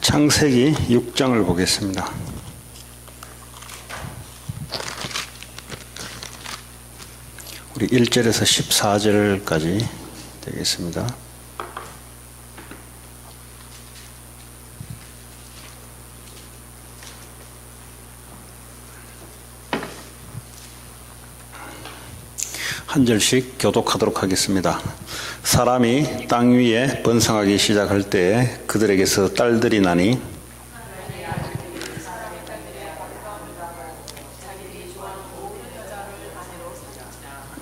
창세기 6장을 보겠습니다. 우리 1절에서 14절까지 되겠습니다. 한 절씩 교독하도록 하겠습니다. 사람이 땅 위에 번성하기 시작할 때에 그들에게서 딸들이 나니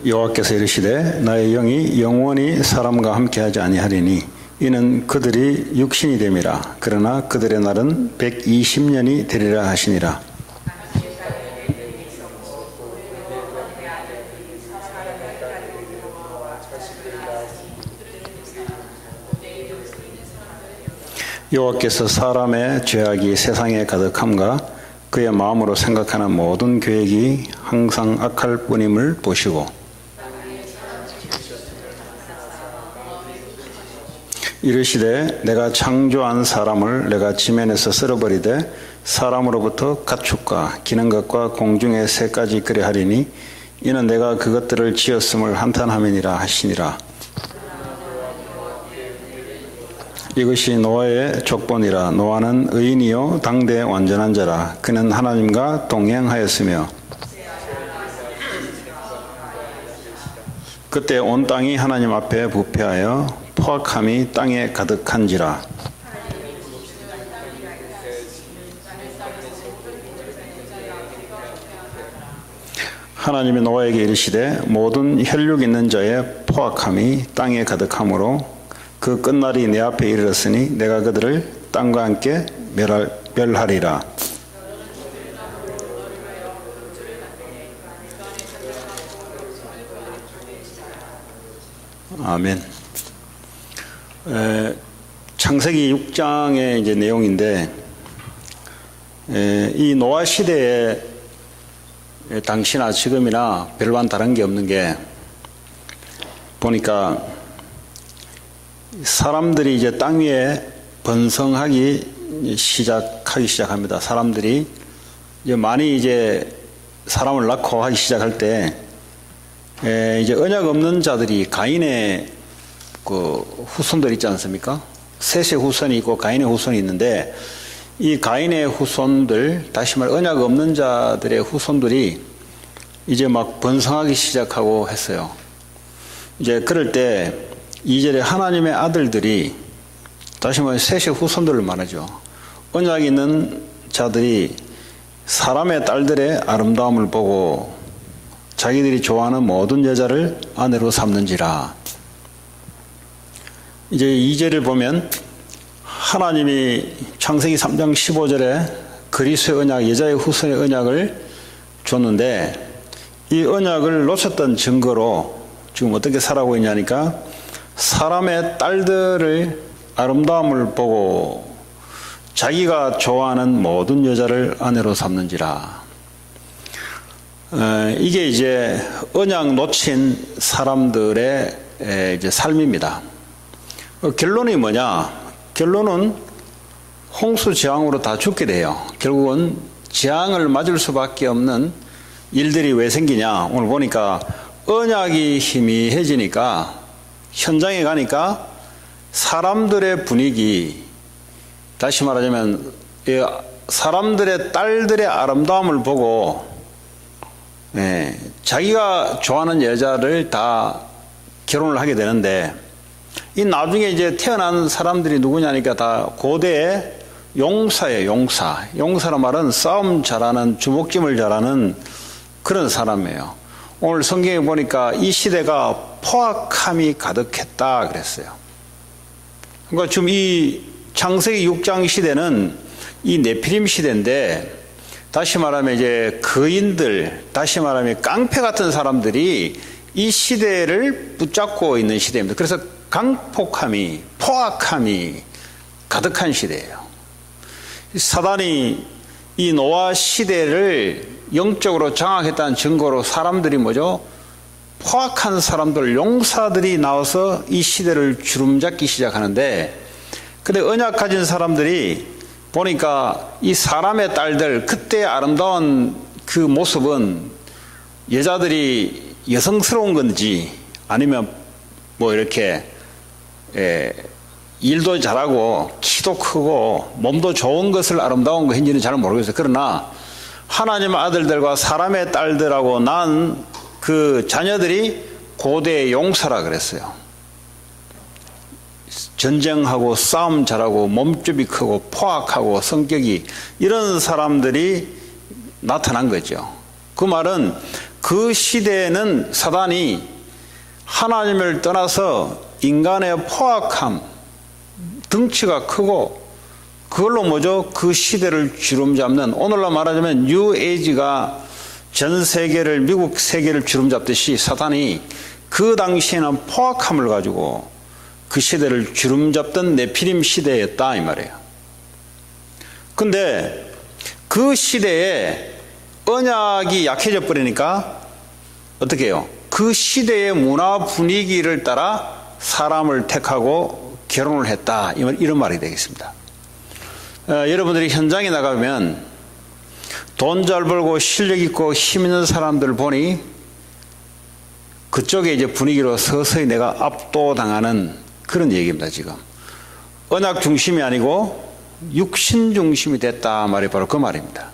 여호와께서 이르시되 나의 영이 영원히 사람과 함께하지 아니하리니 이는 그들이 육신이 됨이라. 그러나 그들의 날은 120년이 되리라 하시니라. 여호와께서 사람의 죄악이 세상에 가득함과 그의 마음으로 생각하는 모든 계획이 항상 악할 뿐임을 보시고 이르시되 내가 창조한 사람을 내가 지면에서 쓸어버리되 사람으로부터 가축과 기는 것과 공중의 새까지 그리하리니 이는 내가 그것들을 지었음을 한탄함이니라 하시니라. 이것이 노아의 족본이라. 노아는 의인이요 당대 완전한 자라. 그는 하나님과 동행하였으며 그때 온 땅이 하나님 앞에 부패하여 포악함이 땅에 가득한지라. 하나님이 노아에게 이르시되 모든 혈육 있는 자의 포악함이 땅에 가득하므로 그 끝날이 내 앞에 이르렀으니 내가 그들을 땅과 함께 멸하리라. 아멘. 창세기 6장의 이제 내용인데, 이 노아 시대에 당시나 지금이나 별반 다른 게 없는 게, 보니까 사람들이 이제 땅 위에 번성하기 시작합니다. 사람들이 이제 많이 이제 사람을 낳고 하기 시작할 때, 이제 언약 없는 자들이 가인의 그 후손들 있지 않습니까? 셋의 후손이 있고 가인의 후손이 있는데, 이 가인의 후손들, 다시 말해 언약 없는 자들의 후손들이 이제 막 번성하기 시작하고 했어요. 이제 그럴 때 2절에 하나님의 아들들이, 다시 말해 셋의 후손들을 말하죠. 언약 있는 자들이 사람의 딸들의 아름다움을 보고 자기들이 좋아하는 모든 여자를 아내로 삼는지라. 이제 2절을 보면 하나님이 창세기 3장 15절에 그리스도의 언약, 여자의 후손의 언약을 줬는데, 이 언약을 놓쳤던 증거로 지금 어떻게 살아가고 있냐니까, 사람의 딸들의 아름다움을 보고 자기가 좋아하는 모든 여자를 아내로 삼는지라. 이게 이제 언약 놓친 사람들의 이제 삶입니다. 결론이 뭐냐? 결론은 홍수 재앙으로 다 죽게 돼요. 결국은 재앙을 맞을 수밖에 없는 일들이 왜 생기냐? 오늘 보니까 언약이 희미해지니까, 현장에 가니까 사람들의 분위기, 다시 말하자면 사람들의 딸들의 아름다움을 보고 자기가 좋아하는 여자를 다 결혼을 하게 되는데, 이 나중에 이제 태어난 사람들이 누구냐니까 다 고대의 용사예요. 용사. 용사란 말은 싸움 잘하는, 주먹짐을 잘하는 그런 사람이에요. 오늘 성경에 보니까 이 시대가 포악함이 가득했다 그랬어요. 그러니까 지금 이 창세기 6장 시대는 이 네피림 시대인데, 다시 말하면 이제 거인들, 다시 말하면 깡패 같은 사람들이 이 시대를 붙잡고 있는 시대입니다. 그래서 강폭함이, 포악함이 가득한 시대예요. 사단이 이 노아 시대를 영적으로 장악했다는 증거로 사람들이 뭐죠? 포악한 사람들, 용사들이 나와서 이 시대를 주름잡기 시작하는데, 근데 언약 가진 사람들이 보니까 이 사람의 딸들, 그때 아름다운 그 모습은 여자들이 여성스러운 건지 아니면 뭐 이렇게 일도 잘하고 키도 크고 몸도 좋은 것을 아름다운 것인지는 잘 모르겠어요. 그러나 하나님의 아들들과 사람의 딸들하고 난 그 자녀들이 고대의 용사라 그랬어요. 전쟁하고 싸움 잘하고 몸집이 크고 포악하고 성격이 이런 사람들이 나타난 거죠. 그 말은 그 시대에는 사단이 하나님을 떠나서 인간의 포악함, 덩치가 크고 그걸로 뭐죠? 그 시대를 주름잡는, 오늘날 말하자면 뉴에이지가 전 세계를, 미국 세계를 주름잡듯이 사탄이 그 당시에는 포악함을 가지고 그 시대를 주름잡던 네피림 시대였다 이 말이에요. 근데 그 시대에 언약이 약해져 버리니까 어떻게 해요? 그 시대의 문화 분위기를 따라 사람을 택하고 결혼을 했다 이런 말이 되겠습니다. 여러분들이 현장에 나가면 돈 잘 벌고 실력 있고 힘 있는 사람들 보니 그쪽에 이제 분위기로 서서히 내가 압도당하는 그런 얘기입니다. 지금 언약 중심이 아니고 육신 중심이 됐다 말이 바로 그 말입니다.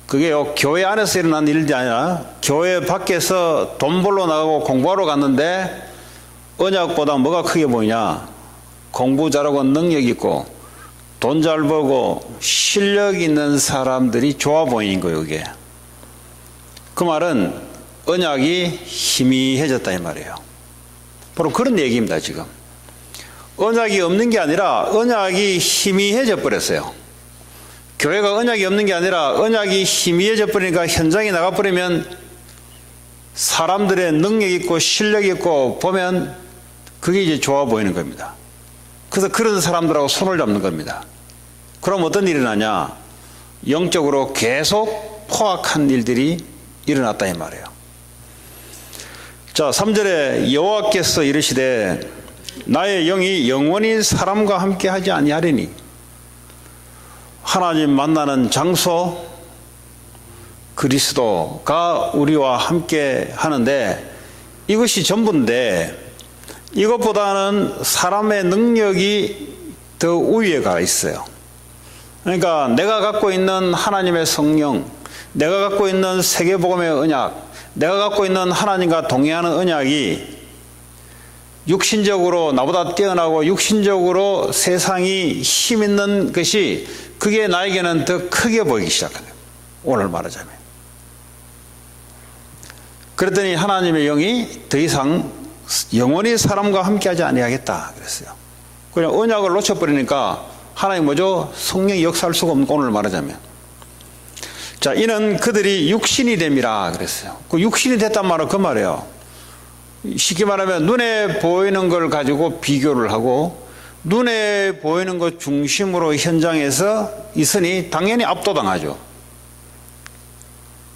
그게요, 교회 안에서 일어난 일이 아니라 교회 밖에서 돈 벌러 나가고 공부하러 갔는데 언약보다 뭐가 크게 보이냐? 공부 잘하고 능력 있고 돈 잘 벌고 실력 있는 사람들이 좋아 보이는 거예요. 이게 그 말은 언약이 희미해졌다 이 말이에요. 바로 그런 얘기입니다. 지금 언약이 없는 게 아니라 언약이 희미해져 버렸어요. 교회가 언약이 없는 게 아니라 언약이 희미해져 버리니까 현장에 나가 버리면 사람들의 능력 있고 실력 있고 보면 그게 이제 좋아 보이는 겁니다. 그래서 그런 사람들하고 손을 잡는 겁니다. 그럼 어떤 일이 일어나냐? 영적으로 계속 포악한 일들이 일어났다 이 말이에요. 자, 3절에 여호와께서 이르시되 나의 영이 영원히 사람과 함께 하지 아니하리니. 하나님 만나는 장소 그리스도가 우리와 함께 하는데 이것이 전부인데 이것보다는 사람의 능력이 더 우위에가 있어요. 그러니까 내가 갖고 있는 하나님의 성령, 내가 갖고 있는 세계복음의 언약, 내가 갖고 있는 하나님과 동행하는 언약이 육신적으로 나보다 뛰어나고 육신적으로 세상이 힘 있는 것이 그게 나에게는 더 크게 보이기 시작합니다. 오늘 말하자면. 그랬더니 하나님의 영이 더 이상 영원히 사람과 함께하지 아니하겠다 그랬어요. 그냥 언약을 놓쳐버리니까 하나님 뭐죠? 성령이 역사할 수가 없는, 오늘 말하자면. 자, 이는 그들이 육신이 됨이라 그랬어요. 그 육신이 됐단 말은 그 말이에요. 쉽게 말하면 눈에 보이는 걸 가지고 비교를 하고 눈에 보이는 것 중심으로 현장에서 있으니 당연히 압도당하죠.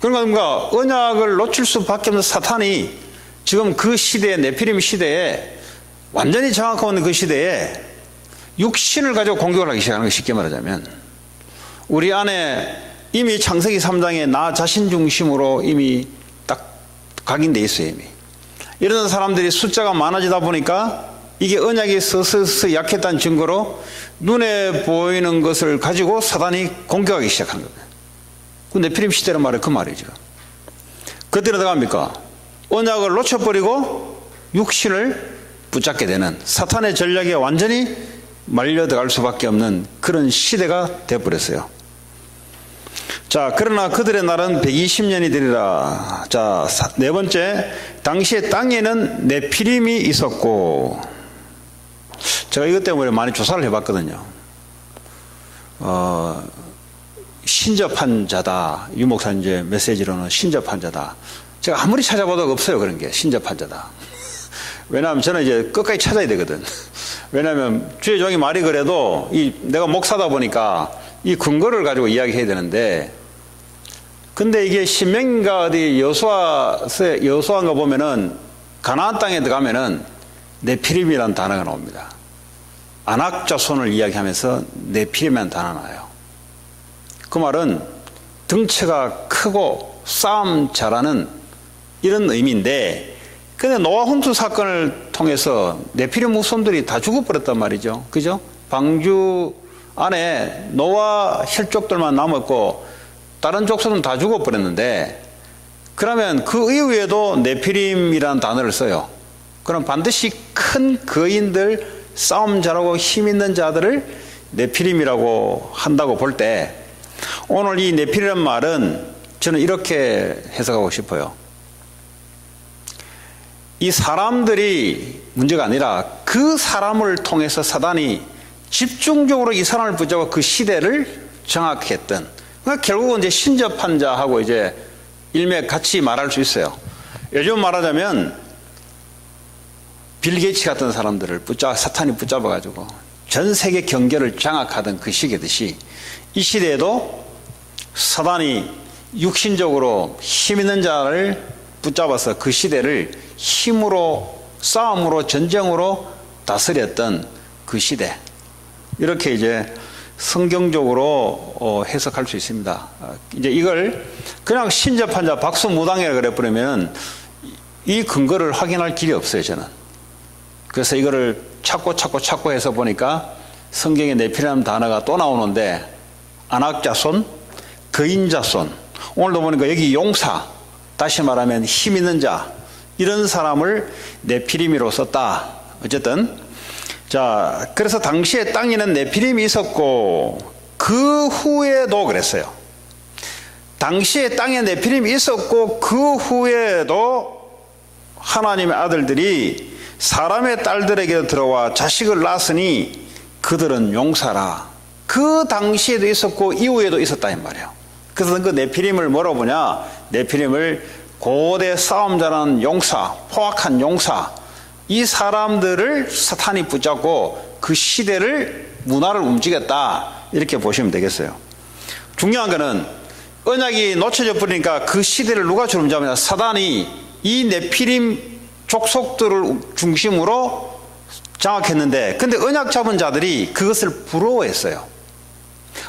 그러니까 언약을 놓칠 수밖에 없는 사탄이 지금 그 시대에, 네피림 시대에, 완전히 장악하고 있는 그 시대에 육신을 가지고 공격을 하기 시작하는 거, 쉽게 말하자면 우리 안에 이미 창세기 3장에 나 자신 중심으로 이미 딱 각인돼 있어요. 이미 이런 사람들이 숫자가 많아지다 보니까 이게 언약이 서서히 약했다는 증거로 눈에 보이는 것을 가지고 사단이 공격하기 시작하는 겁니다. 그 네피림 시대란 말이 그 말이죠. 그때는 어떡합니까? 언약을 놓쳐버리고 육신을 붙잡게 되는 사탄의 전략에 완전히 말려 들어갈 수밖에 없는 그런 시대가 되어버렸어요. 자, 그러나 그들의 날은 120년이 되리라. 자, 네 번째, 당시에 땅에는 네피림이 있었고, 제가 이것 때문에 많이 조사를 해봤거든요. 신접한 자다. 유 목사 이제 메시지로는 신접한 자다. 제가 아무리 찾아봐도 없어요. 그런 게 신접한 자다. 왜냐하면 저는 이제 끝까지 찾아야 되거든. 왜냐하면 주의 종이 말이 그래도 내가 목사다 보니까 이 근거를 가지고 이야기해야 되는데, 근데 이게 신명인가 어디 여호수아인가 보면은 가나안 땅에 들어가면은 네피림이라는 단어가 나옵니다. 안악자손을 이야기하면서 네피림이라는 단어가 나와요. 그 말은 덩치가 크고 싸움 잘하는 이런 의미인데, 근데 노아 홍수 사건을 통해서 네피림 후손들이 다 죽어버렸단 말이죠. 그죠? 방주 안에 노아 혈족들만 남았고 다른 족속은 다 죽어버렸는데, 그러면 그 이후에도 네피림이라는 단어를 써요. 그럼 반드시 큰 거인들, 싸움 잘하고 힘 있는 자들을 네피림이라고 한다고 볼 때, 오늘 이 네피림이라는 말은 저는 이렇게 해석하고 싶어요. 이 사람들이 문제가 아니라 그 사람을 통해서 사단이 집중적으로 이 사람을 붙잡고 그 시대를 정확했던, 그러니까 결국은 이제 신접한 자하고 이제 일맥 같이 말할 수 있어요. 요즘 말하자면 빌 게이츠 같은 사람들을 사탄이 붙잡아가지고 전 세계 경제를 장악하던 그 시기듯이, 이 시대에도 사단이 육신적으로 힘 있는 자를 붙잡아서 그 시대를 힘으로, 싸움으로, 전쟁으로 다스렸던 그 시대, 이렇게 이제 성경적으로 해석할 수 있습니다. 이제 이걸 그냥 신접한 자 박수무당이라 그래 버리면 이 근거를 확인할 길이 없어요, 저는. 그래서 이거를 찾고 해서 보니까 성경에 네피림이라는 단어가 또 나오는데, 안악자손, 거인자손, 오늘도 보니까 여기 용사, 다시 말하면 힘 있는 자, 이런 사람을 네피림이로 썼다. 어쨌든 자, 그래서 당시에 땅에는 네피림이 있었고, 그 후에도 그랬어요. 당시에 땅에 네피림이 있었고 그 후에도 하나님의 아들들이 사람의 딸들에게 들어와 자식을 낳았으니 그들은 용사라. 그 당시에도 있었고 이후에도 있었다 이 말이에요. 그래서 그 네피림을 뭐라고 보냐, 네피림을 고대 싸움 잘하는 용사, 포악한 용사, 이 사람들을 사탄이 붙잡고 그 시대를, 문화를 움직였다, 이렇게 보시면 되겠어요. 중요한 거는 언약이 놓쳐져 버리니까 그 시대를 누가 주름잡느냐, 사단이 이 네피림 족속들을 중심으로 장악했는데, 근데 언약 잡은 자들이 그것을 부러워했어요.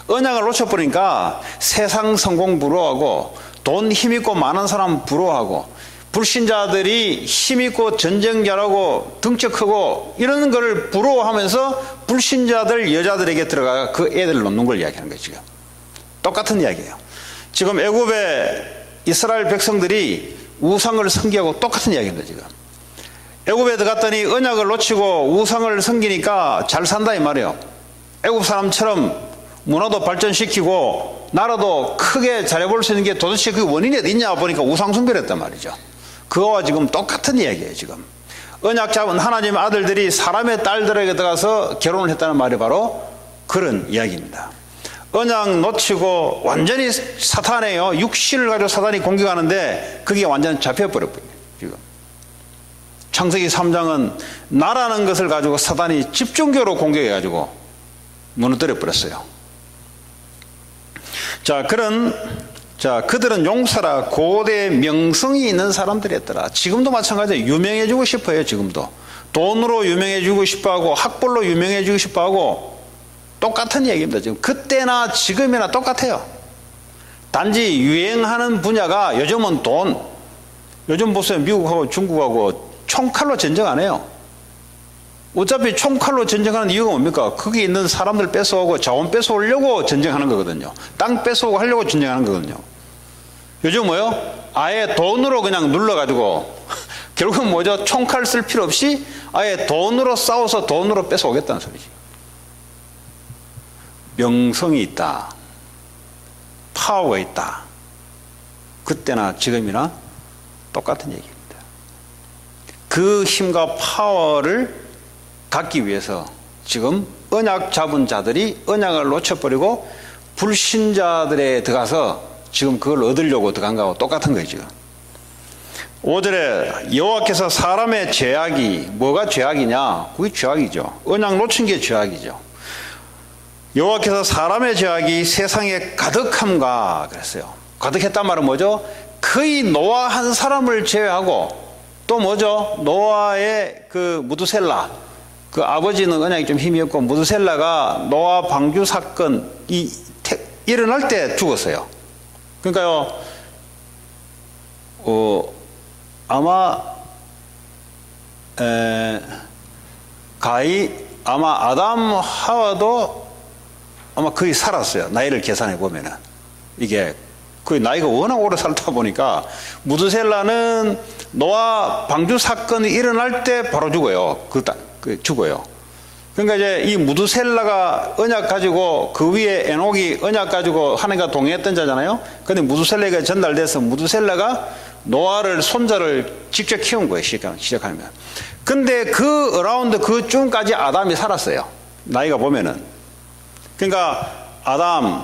언약을 놓쳐버리니까 세상 성공 부러워하고, 돈 힘있고 많은 사람 부러워하고, 불신자들이 힘있고 전쟁 잘하고 덩치 크고 이런 거를 부러워하면서 불신자들 여자들에게 들어가 그 애들을 놓는 걸 이야기하는 거예요. 지금 똑같은 이야기예요. 지금 애굽의 이스라엘 백성들이 우상을 섬기하고 똑같은 이야기입니다. 지금 애굽에 들어갔더니 언약을 놓치고 우상을 섬기니까 잘 산다 이 말이에요. 애굽 사람처럼 문화도 발전시키고 나라도 크게 잘해볼 수 있는 게 도대체 그 원인이 어디 있냐 보니까 우상 숭배를 했단 말이죠. 그거와 지금 똑같은 이야기예요. 지금 언약 잡은 하나님의 아들들이 사람의 딸들에게 들어가서 결혼을 했다는 말이 바로 그런 이야기입니다. 언약 놓치고 완전히 사탄이에요. 육신을 가지고 사탄이 공격하는데 그게 완전히 잡혀버렸거든요. 지금 창세기 3장은 나라는 것을 가지고 사탄이 집중적으로 공격해가지고 무너뜨려 버렸어요. 그들은 용사라, 고대 명성이 있는 사람들이었더라. 지금도 마찬가지예요. 유명해지고 싶어요. 지금도 돈으로 유명해지고 싶어하고 학벌로 유명해지고 싶어하고 똑같은 얘기입니다. 지금 그때나 지금이나 똑같아요. 단지 유행하는 분야가 요즘은 돈. 요즘 보세요. 미국하고 중국하고 총칼로 전쟁 안 해요. 어차피 총칼로 전쟁하는 이유가 뭡니까? 거기 있는 사람들 뺏어오고 자원 뺏어오려고 전쟁하는 거거든요. 땅 뺏어오고 하려고 전쟁하는 거거든요. 요즘 뭐요? 아예 돈으로 그냥 눌러가지고 결국은 뭐죠? 총칼 쓸 필요 없이 아예 돈으로 싸워서 돈으로 뺏어오겠다는 소리지. 명성이 있다. 파워가 있다. 그때나 지금이나 똑같은 얘기입니다. 그 힘과 파워를 갖기 위해서 지금 언약 잡은 자들이 언약을 놓쳐버리고 불신자들에 들어가서 지금 그걸 얻으려고 들어간 거하고 똑같은 거예요. 지금 5절에 여호와께서 사람의 죄악이, 뭐가 죄악이냐? 그게 죄악이죠. 언약 놓친 게 죄악이죠. 여호와께서 사람의 죄악이 세상에 가득함과 그랬어요. 가득했단 말은 뭐죠? 거의 노아 한 사람을 제외하고 또 뭐죠? 노아의 그 무두셀라, 그 아버지는 언약이 좀 힘이 없고 무드셀라가 노아 방주 사건이 일어날 때 죽었어요. 그러니까요, 아마 아마 아담 하와도 아마 거의 살았어요. 나이를 계산해 보면은. 이게 거의 나이가 워낙 오래 살다 보니까 무드셀라는 노아 방주 사건이 일어날 때 바로 죽어요. 죽어요. 그러니까 이제 이 무드셀라가 언약 가지고 그 위에 에녹이 언약 가지고 하나님과 동행했던 자잖아요. 근데 무드셀라가 전달돼서 무드셀라가 노아를 손자를 직접 키운 거예요. 시작하면. 근데 그 어라운드 그 쯤까지 아담이 살았어요. 나이가 보면은. 그러니까 아담,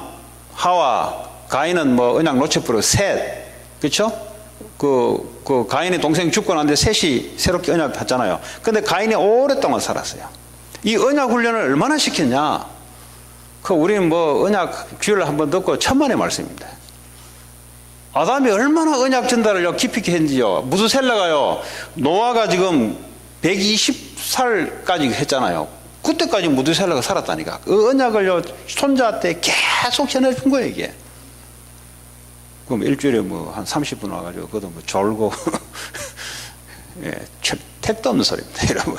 하와, 가인은 뭐 언약 놓쳐버리고 셋, 그렇죠? 그 가인의 동생 죽고 난데 셋이 새롭게 언약 했잖아요. 근데 가인이 오랫동안 살았어요. 이 언약 훈련을 얼마나 시켰냐? 우리는 뭐 언약 주일을 한번 듣고 천만의 말씀입니다. 아담이 얼마나 언약 전달을 깊이 있게 했는지요. 무드셀라가요, 노아가 지금 120살까지 했잖아요. 그때까지 무드셀라가 살았다니까. 그 언약을요, 손자한테 계속 전해준 거예요, 이게. 그럼 일주일에 뭐 한 30분 와가지고, 그것도 뭐 졸고, 예, 택도 없는 소리입니다, 여러분.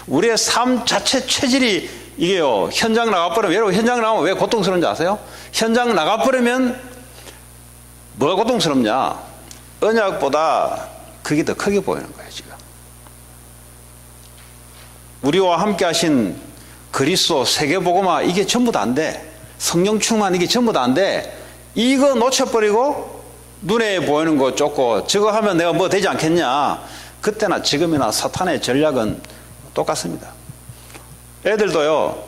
우리의 삶 자체 체질이 이게요, 현장 나가버리면, 여러분 현장 나가면 왜 고통스러운지 아세요? 현장 나가버리면 뭐가 고통스럽냐? 언약보다 그게 더 크게 보이는 거예요, 지금. 우리와 함께 하신 그리스도 세계복음화 이게 전부 다 안 돼. 성령 충만 이게 전부 다 안 돼. 이거 놓쳐버리고 눈에 보이는 거 쫓고 저거 하면 내가 뭐 되지 않겠냐. 그때나 지금이나 사탄의 전략은 똑같습니다. 애들도요,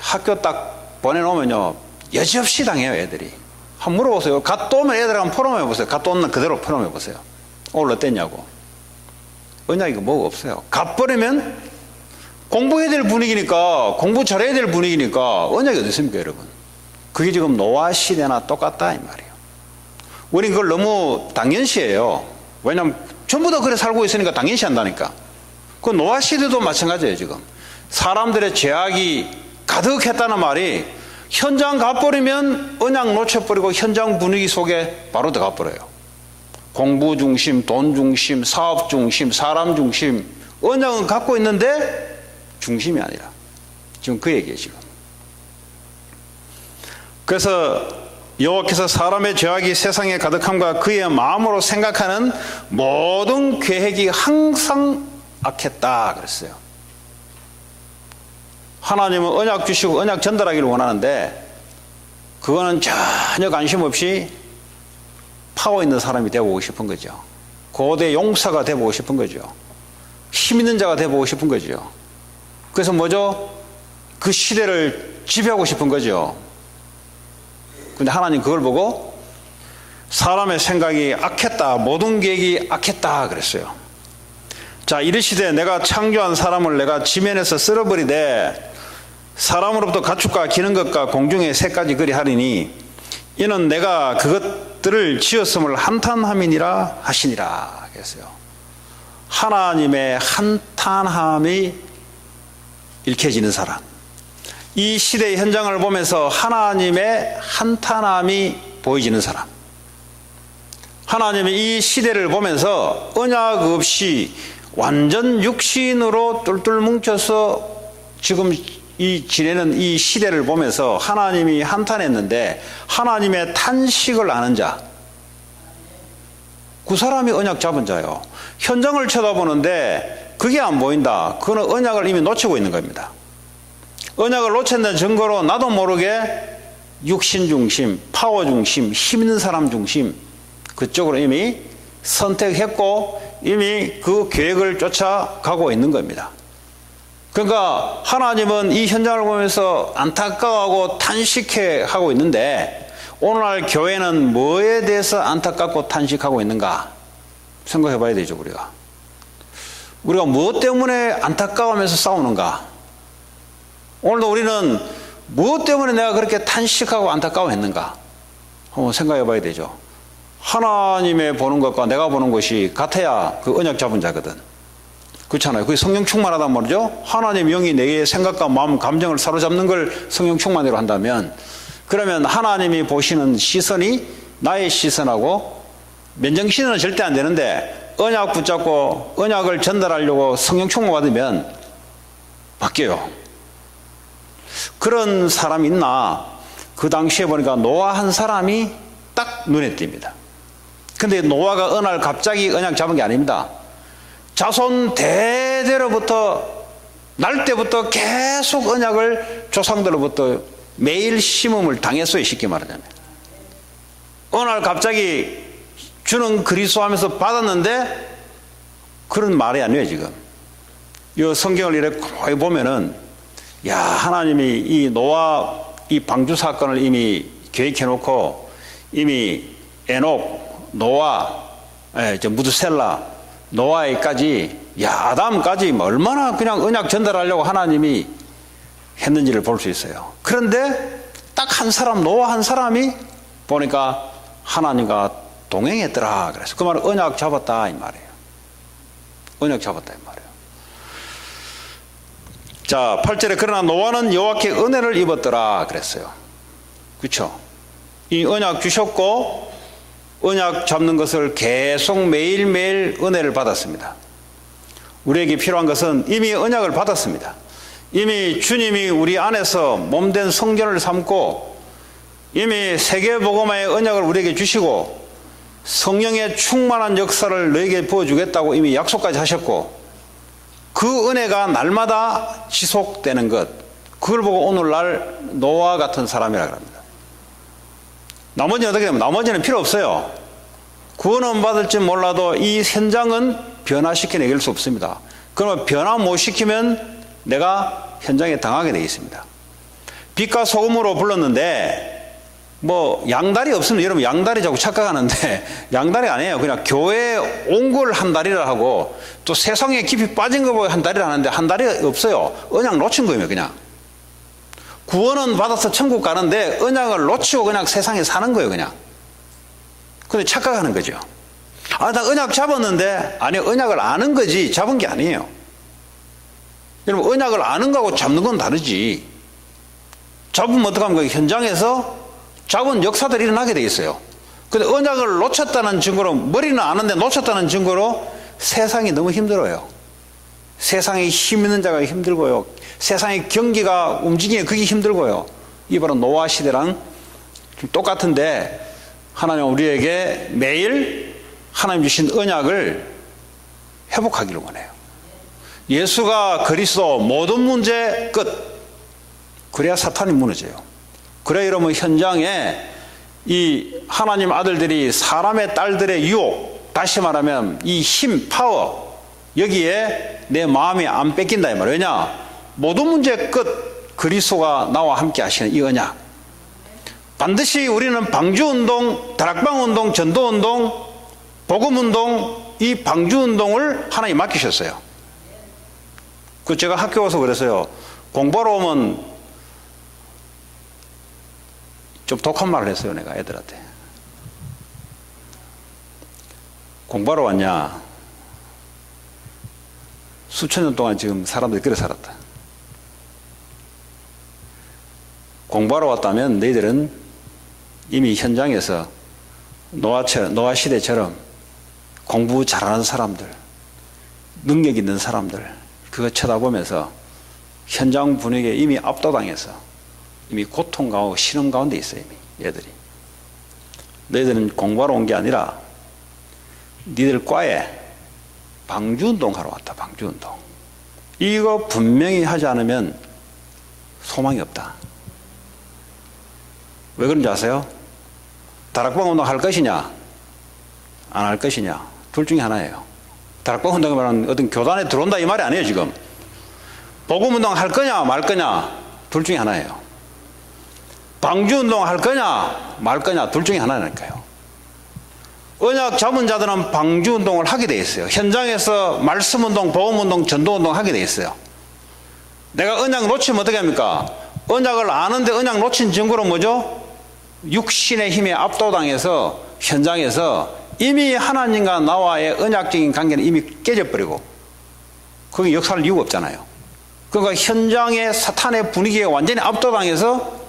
학교 딱 보내놓으면요, 여지없이 당해요, 애들이. 한번 물어보세요. 갔다 오면 애들 한번 포럼해 보세요. 갔다 오면 그대로 포럼해 보세요. 오늘 어땠냐고. 언약이 뭐가 없어요. 가버리면 공부해야 될 분위기니까, 공부 잘해야 될 분위기니까 언약이 어디 있습니까, 여러분? 그게 지금 노아 시대나 똑같다 이 말이에요. 우린 그걸 너무 당연시해요. 왜냐하면 전부 다 그래 살고 있으니까 당연시 한다니까. 그 노아 시대도 마찬가지예요. 지금 사람들의 죄악이 가득했다는 말이 현장 가버리면 언약 놓쳐버리고 현장 분위기 속에 바로 들어가버려요. 공부 중심, 돈 중심, 사업 중심, 사람 중심. 언약은 갖고 있는데 중심이 아니라. 지금 그 얘기예요, 지금. 그래서 여호와께서 사람의 죄악이 세상에 가득함과 그의 마음으로 생각하는 모든 계획이 항상 악했다 그랬어요. 하나님은 언약 주시고 언약 전달하기를 원하는데 그거는 전혀 관심 없이 파워 있는 사람이 되어보고 싶은 거죠. 고대 용사가 되어보고 싶은 거죠. 힘 있는 자가 되어보고 싶은 거죠. 그래서 뭐죠? 그 시대를 지배하고 싶은 거죠. 근데 하나님 그걸 보고 사람의 생각이 악했다, 모든 계획이 악했다 그랬어요. 자, 이르시되 내가 창조한 사람을 내가 지면에서 쓸어버리되 사람으로부터 가축과 기는 것과 공중의 새까지 그리하리니 이는 내가 그것들을 지었음을 한탄함이니라 하시니라 그랬어요. 하나님의 한탄함이 읽혀지는 사람, 이 시대의 현장을 보면서 하나님의 한탄함이 보여지는 사람, 하나님의 이 시대를 보면서 언약 없이 완전 육신으로 똘똘 뭉쳐서 지금 이 지내는 이 시대를 보면서 하나님이 한탄했는데 하나님의 탄식을 아는 자, 그 사람이 언약 잡은 자요. 현장을 쳐다보는데 그게 안 보인다. 그거는 언약을 이미 놓치고 있는 겁니다. 언약을 놓쳤다는 증거로 나도 모르게 육신 중심, 파워 중심, 힘 있는 사람 중심 그쪽으로 이미 선택했고 이미 그 계획을 쫓아가고 있는 겁니다. 그러니까 하나님은 이 현장을 보면서 안타까워하고 탄식해 하고 있는데 오늘날 교회는 뭐에 대해서 안타깝고 탄식하고 있는가 생각해 봐야 되죠. 우리가 무엇 때문에 안타까워하면서 싸우는가. 오늘도 우리는 무엇 때문에 내가 그렇게 탄식하고 안타까워했는가 한번 생각해 봐야 되죠. 하나님의 보는 것과 내가 보는 것이 같아야 그 언약 잡은 자거든. 그렇잖아요. 그게 성령 충만하단 말이죠. 하나님 영이 내의 생각과 마음, 감정을 사로잡는 걸 성령 충만으로 한다면, 그러면 하나님이 보시는 시선이 나의 시선하고, 맨정신은 절대 안 되는데 언약 붙잡고 언약을 전달하려고 성령 충만 받으면 바뀌어요. 그런 사람이 있나? 그 당시에 보니까 노아 한 사람이 딱 눈에 띕니다. 근데 노아가 어느 날 갑자기 언약 잡은 게 아닙니다. 자손 대대로부터, 날 때부터 계속 언약을 조상들로부터 매일 심음을 당했어요. 쉽게 말하자면. 어느 날 갑자기 주는 그리스도 하면서 받았는데, 그런 말이 아니에요 지금. 이 성경을 이렇게 보면은, 야, 하나님이 이 노아 이 방주 사건을 이미 계획해 놓고, 이미 에녹, 노아, 무드셀라, 노아에까지, 야, 아담까지 얼마나 그냥 언약 전달하려고 하나님이 했는지를 볼 수 있어요. 그런데 딱 한 사람, 노아 한 사람이 보니까 하나님과 동행했더라. 그래서 그 말은 언약 잡았다 이 말이에요. 언약 잡았다 이 말이에요. 자, 8절에 그러나 노아는 여호와께 은혜를 입었더라 그랬어요. 그렇죠? 이 언약 주셨고 언약 잡는 것을 계속 매일매일 은혜를 받았습니다. 우리에게 필요한 것은 이미 언약을 받았습니다. 이미 주님이 우리 안에서 몸된 성전을 삼고, 이미 세계복음화의 언약을 우리에게 주시고, 성령의 충만한 역사를 너에게 부어주겠다고 이미 약속까지 하셨고, 그 은혜가 날마다 지속되는 것, 그걸 보고 오늘날 노아 같은 사람이라 합니다. 나머지는 어떻게 되면, 나머지는 필요 없어요. 구원은 받을지 몰라도 이 현장은 변화시켜 내길 수 없습니다. 그러면 변화 못 시키면 내가 현장에 당하게 되어 있습니다. 빛과 소금으로 불렀는데, 뭐 양다리 없으면 여러분 양다리 자꾸 착각하는데 양다리 아니에요. 그냥 교회 온 걸 한 다리라 하고, 또 세상에 깊이 빠진 거 보고 한 다리라 하는데 한 다리 없어요. 언약 놓친 거예요. 그냥 구원은 받아서 천국 가는데 언약을 놓치고 그냥 세상에 사는 거예요. 그냥. 근데 착각하는 거죠. 아, 나 언약 잡았는데, 아니, 언약을 아는 거지 잡은 게 아니에요. 여러분, 언약을 아는 거하고 잡는 건 다르지. 잡으면 어떡합니까? 현장에서 잡은 역사들이 일어나게 돼 있어요. 근데 언약을 놓쳤다는 증거로, 머리는 아는데 놓쳤다는 증거로 세상이 너무 힘들어요. 세상에 힘 있는 자가 힘들고요. 세상의 경기가 움직이기 그게 힘들고요. 이 바로 노아 시대랑 똑같은데, 하나님은 우리에게 매일 하나님 주신 언약을 회복하기를 원해요. 예수가 그리스도, 모든 문제 끝. 그래야 사탄이 무너져요. 그래야 여러분 현장에 이 하나님 아들들이 사람의 딸들의 유혹, 다시 말하면 이 힘, 파워, 여기에 내 마음이 안 뺏긴다 이 말이에요. 왜냐? 모든 문제 끝. 그리스도가 나와 함께 하시는 이 언약. 반드시 우리는 방주운동, 다락방운동, 전도운동, 복음운동, 이 방주운동을 하나님 맡기셨어요. 그 제가 학교 와서 그랬어요. 공부하러 오면 좀 독한 말을 했어요. 내가 애들한테. 공부하러 왔냐? 수천 년 동안 지금 사람들이 그래 살았다. 공부하러 왔다면 너희들은 이미 현장에서 노아 시대처럼 공부 잘하는 사람들, 능력 있는 사람들, 그거 쳐다보면서 현장 분위기에 이미 압도당해서 이미 고통 가운데 신음 가운데 있어요. 이미 얘들이. 너희들은 공부하러 온 게 아니라 니들 과에 방주운동 하러 왔다. 방주운동. 이거 분명히 하지 않으면 소망이 없다. 왜 그런지 아세요? 다락방 운동 할 것이냐 안 할 것이냐 둘 중에 하나예요. 다락방 운동이 말하는 어떤 교단에 들어온다 이 말이 아니에요. 지금 복음 운동 할 거냐 말 거냐 둘 중에 하나예요. 방주 운동 할 거냐 말 거냐 둘 중에 하나니까요. 언약 잡은 자들은 방주 운동을 하게 돼 있어요. 현장에서 말씀 운동, 복음 운동, 전도 운동 하게 돼 있어요. 내가 언약 놓치면 어떻게 합니까? 언약을 아는데 언약 놓친 증거로 뭐죠? 육신의 힘에 압도당해서 현장에서 이미 하나님과 나와의 언약적인 관계는 이미 깨져버리고 거기 역사할 이유가 없잖아요. 그러니까 현장의 사탄의 분위기에 완전히 압도당해서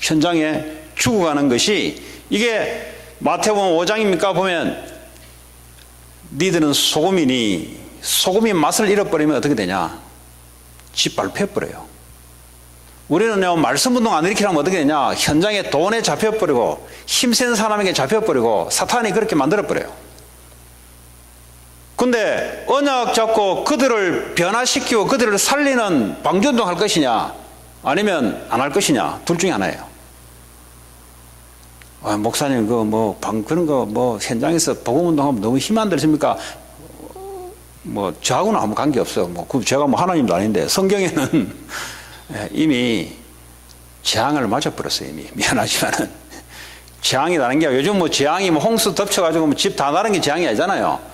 현장에 죽어가는 것이, 이게 마태복음 5장입니까? 보면 니들은 소금이니 소금이 맛을 잃어버리면 어떻게 되냐? 짓밟혀버려요. 우리는요, 말씀 운동 안 일으키려면 어떻게 되냐? 현장에 돈에 잡혀버리고 힘센 사람에게 잡혀버리고 사탄이 그렇게 만들어버려요. 근데 언약 잡고 그들을 변화시키고 그들을 살리는 방주운동 할 것이냐, 아니면 안 할 것이냐, 둘 중에 하나예요. 목사님, 그런 거 현장에서 복음운동하면 너무 힘 안 들습니까? 저하고는 아무 관계 없어요. 제가 하나님도 아닌데, 성경에는 이미 재앙을 맞아버렸어요. 이미. 미안하지만은. 재앙이라는 게, 요즘 재앙이 홍수 덮쳐가지고 집 다 나른 게 재앙이 아니잖아요.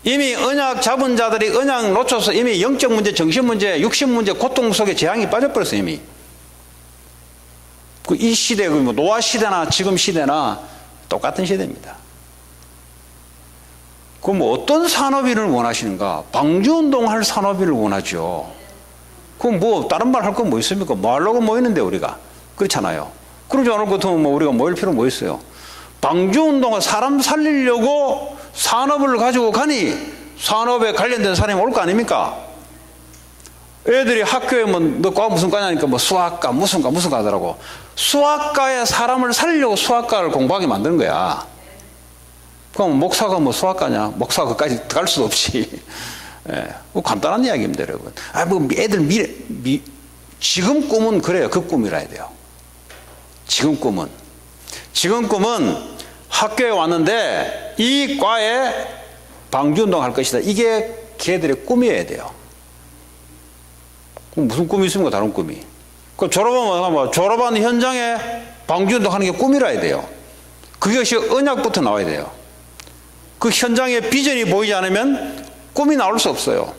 이미 언약 잡은 자들이 언약 놓쳐서 이미 영적 문제, 정신 문제, 육신 문제, 고통 속에 재앙이 빠져버렸어요. 이미. 이 시대, 노아 시대나 지금 시대나 똑같은 시대입니다. 그럼 어떤 산업인을 원하시는가? 방주운동 할 산업인을 원하죠. 그럼 다른 말 할 건 뭐 있습니까? 뭐 하려고 모이는데, 우리가. 그렇잖아요. 그러지 않을 것 같으면 우리가 모일 필요 뭐 있어요? 방주운동은 사람 살리려고 산업을 가지고 가니 산업에 관련된 사람이 올 거 아닙니까? 애들이 학교에 너 과 무슨 과냐니까 수학과 무슨 과 하더라고. 수학과에 사람을 살리려고 수학과를 공부하게 만드는 거야. 그럼 목사가 수학과냐? 목사 그까지 갈 수도 없지. 예, 간단한 이야기입니다, 여러분. 애들 지금 꿈은 그래요. 그 꿈이라 돼요. 지금 꿈은 학교에 왔는데 이 과에 방주운동 할 것이다. 이게 걔들의 꿈이어야 돼요. 그럼 무슨 꿈이 있습니까? 다른 꿈이. 졸업한 현장에 방주운동 하는 게 꿈이라 해야 돼요. 그것이 언약부터 나와야 돼요. 그 현장에 비전이 보이지 않으면 꿈이 나올 수 없어요.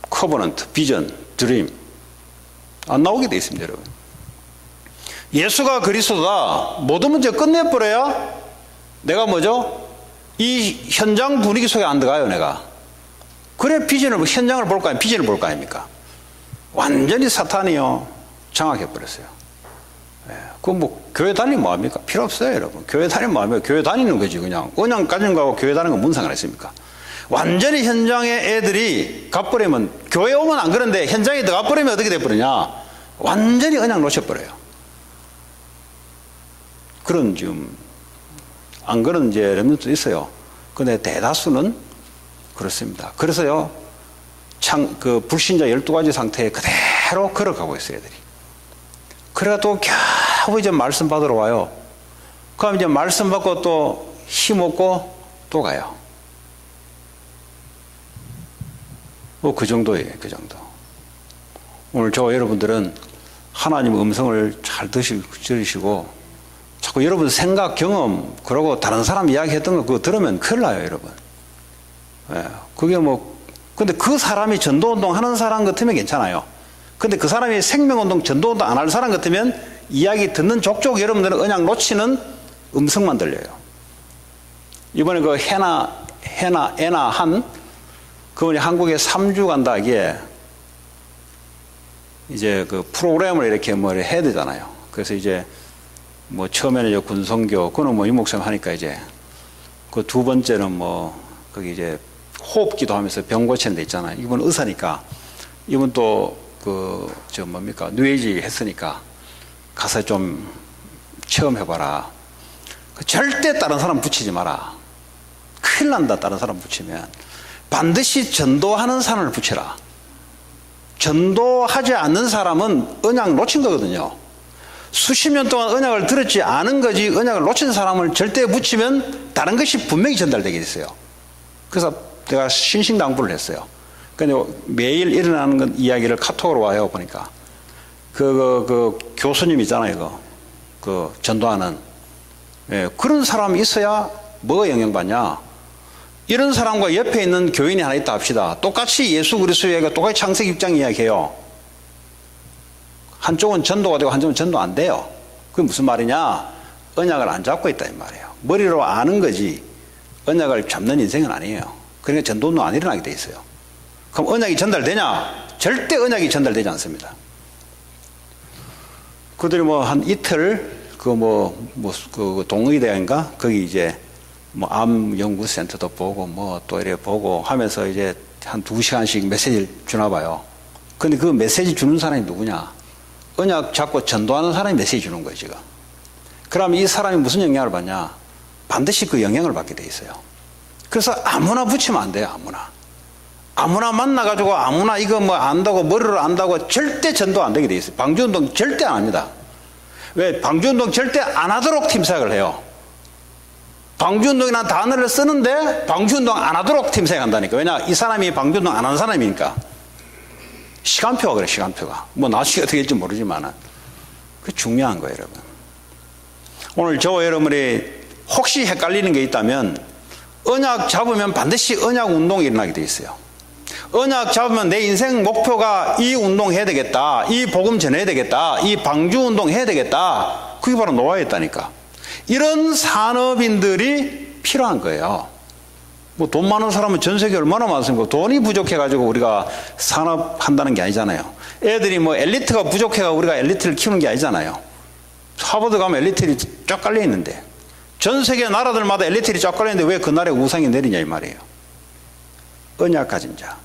커버넌트, 비전, 드림 안 나오게 돼 있습니다, 여러분. 예수가 그리스도다. 모든 문제 끝내버려야 내가 이 현장 분위기 속에 안 들어가요, 내가. 그래 현장을 볼 거 아닙니까? 비전을 볼 거 아닙니까? 완전히 사탄이요, 장악해버렸어요. 예. 교회 다니면 뭐합니까? 필요 없어요, 여러분. 교회 다니면 뭐합니까? 교회 다니는 거지, 그냥. 언약 가진 거하고 교회 다니는 건 무슨 상관있습니까? 완전히 현장에 애들이 가버리면, 교회 오면 안 그런데 현장에 들어가버리면 어떻게 돼버리냐? 완전히 언약 놓쳐버려요. 안 그런 렘넌트도 있어요. 근데 대다수는 그렇습니다. 그래서요, 불신자 12가지 상태에 그대로 걸어가고 있어요, 애들이. 그래가 또 겨우 이제 말씀 받으러 와요. 그럼 이제 말씀 받고 또 힘없고 또 가요. 그 정도예요, 그 정도. 오늘 저와 여러분들은 하나님의 음성을 잘 들으시고, 자꾸 여러분 생각, 경험, 그러고 다른 사람 이야기했던 거 그거 들으면 큰일 나요, 여러분. 예, 그게 근데 그 사람이 전도운동 하는 사람 같으면 괜찮아요. 근데 그 사람이 생명운동, 전도운동 안 할 사람 같으면 이야기 듣는 족족 여러분들은 언약 놓치는 음성만 들려요. 이번에 에나 한, 그분이 한국에 3주 간다, 이게, 이제 프로그램을 이렇게 해야 되잖아요. 그래서 이제, 처음에는 이제 군성교, 그거는 이 목사님 하니까 이제, 두 번째는 거기 이제, 호흡기도 하면서 병 고치는 데 있잖아요. 이분 의사니까, 이분 또, 뉴에이지 했으니까, 가서 좀 체험해봐라. 절대 다른 사람 붙이지 마라. 큰일 난다, 다른 사람 붙이면. 반드시 전도하는 사람을 붙여라. 전도하지 않는 사람은 언약 놓친 거거든요. 수십 년 동안 언약을 들었지 않은 거지, 언약을 놓친 사람을 절대 붙이면 다른 것이 분명히 전달되게 됐어요. 그래서 내가 신신당부를 했어요. 근데 매일 일어나는 이야기를 카톡으로 와요, 보니까. 교수님 있잖아요, 전도하는. 예, 그런 사람이 있어야 뭐가 영향받냐? 이런 사람과 옆에 있는 교인이 하나 있다 합시다. 똑같이 예수 그리스도 이야기가 똑같이 창세기 6장 이야기해요. 한쪽은 전도가 되고 한쪽은 전도 안 돼요. 그게 무슨 말이냐? 언약을 안 잡고 있다 이 말이에요. 머리로 아는 거지 언약을 잡는 인생은 아니에요. 그러니까 전도는 안 일어나게 돼 있어요. 그럼 언약이 전달되냐? 절대 언약이 전달되지 않습니다. 그들이 뭐 한 이틀 그 동의대인가 거기 이제 뭐 암 연구센터도 보고 뭐 또 이래 보고 하면서 이제 한 2시간씩 메시지를 주나 봐요. 근데 그 메시지 주는 사람이 누구냐? 언약 잡고 전도하는 사람이 메시지 주는 거예요, 지금. 그러면 이 사람이 무슨 영향을 받냐? 반드시 그 영향을 받게 돼 있어요. 그래서 아무나 붙이면 안 돼요, 아무나 만나가지고 아무나 이거 뭐 안다고 머리를 안다고 절대 전도 안 되게 돼 있어요. 방주운동 절대 안 합니다. 왜? 방주운동 절대 안 하도록 팀사역을 해요. 방주운동이라는 단어를 쓰는데 방주운동 안 하도록 팀사역한다니까. 왜냐? 이 사람이 방주운동 안 하는 사람이니까. 시간표가 그래, 시간표가. 뭐 나중에 어떻게 될지 모르지만 그게 중요한 거예요, 여러분. 오늘 저와 여러분이 혹시 헷갈리는 게 있다면 언약 잡으면 반드시 언약 운동이 일어나게 돼 있어요. 언약 잡으면 내 인생 목표가 이 운동 해야 되겠다, 이 복음 전해야 되겠다, 이 방주 운동 해야 되겠다. 그게 바로 노아였다니까. 이런 산업인들이 필요한 거예요. 뭐 돈 많은 사람은 전 세계에 얼마나 많습니까? 돈이 부족해가지고 우리가 산업한다는 게 아니잖아요. 애들이 뭐 엘리트가 부족해가 우리가 엘리트를 키우는 게 아니잖아요. 하버드 가면 엘리트들이 쫙 깔려 있는데, 전 세계 나라들마다 엘리트들이 쫙 깔려 있는데 왜 그 나라에 우상이 내리냐 이 말이에요. 언약 가진 자,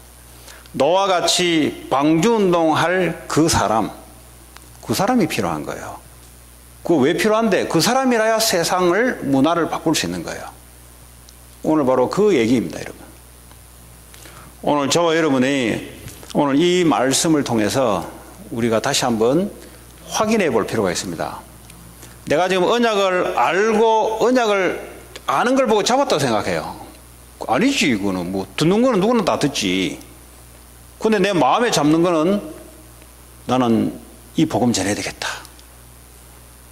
너와 같이 방주운동할 그 사람이 필요한 거예요. 그거 왜 필요한데? 그 사람이라야 세상을, 문화를 바꿀 수 있는 거예요. 오늘 바로 그 얘기입니다, 여러분. 오늘 저와 여러분이 오늘 이 말씀을 통해서 우리가 다시 한번 확인해 볼 필요가 있습니다. 내가 지금 언약을 알고 언약을 아는 걸 보고 잡았다고 생각해요. 아니지, 이거는 뭐 듣는 거는 누구나 다 듣지. 근데 내 마음에 잡는 거는 나는 이 복음 전해야 되겠다.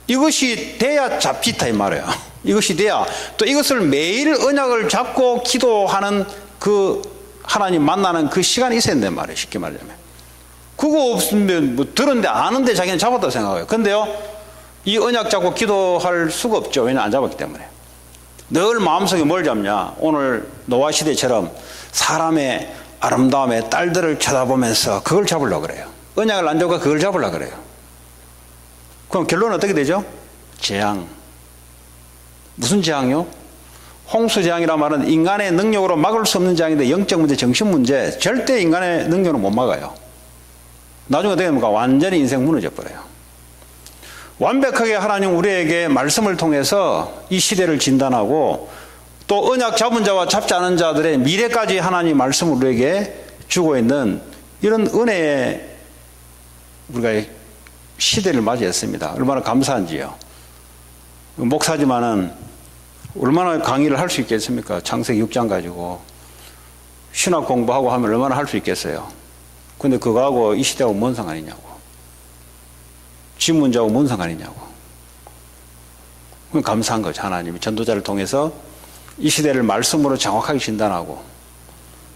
이것이 돼야 잡히다 이 말이에요. 이것이 돼야 또 이것을 매일 언약을 잡고 기도하는 그 하나님 만나는 그 시간이 있어야 된단 말이에요. 쉽게 말하면. 그거 없으면 뭐 들었는데 아는데 자기는 잡았다고 생각해요. 근데요, 이 언약 잡고 기도할 수가 없죠. 왜냐, 안 잡았기 때문에. 늘 마음속에 뭘 잡냐? 오늘 노아 시대처럼 사람의 아름다움에 딸들을 쳐다보면서 그걸 잡으려고 그래요. 언약을 안 잡고 그걸 잡으려고 그래요. 그럼 결론은 어떻게 되죠? 재앙. 무슨 재앙이요? 홍수재앙이란 말은 인간의 능력으로 막을 수 없는 재앙인데, 영적 문제, 정신 문제, 절대 인간의 능력으로 못 막아요. 나중에 어떻게 됩니까? 완전히 인생 무너져 버려요. 완벽하게 하나님 우리에게 말씀을 통해서 이 시대를 진단하고 또 언약 잡은 자와 잡지 않은 자들의 미래까지 하나님 말씀을 우리에게 주고 있는 이런 은혜의 우리가 시대를 맞이했습니다. 얼마나 감사한지요. 목사지만은 얼마나 강의를 할 수 있겠습니까? 창세기 6장 가지고 신학 공부하고 하면 얼마나 할 수 있겠어요? 근데 그거하고 이 시대하고 뭔 상관이냐고. 지 문제하고 뭔 상관이냐고. 그건 감사한 거죠. 하나님이 전도자를 통해서 이 시대를 말씀으로 정확하게 진단하고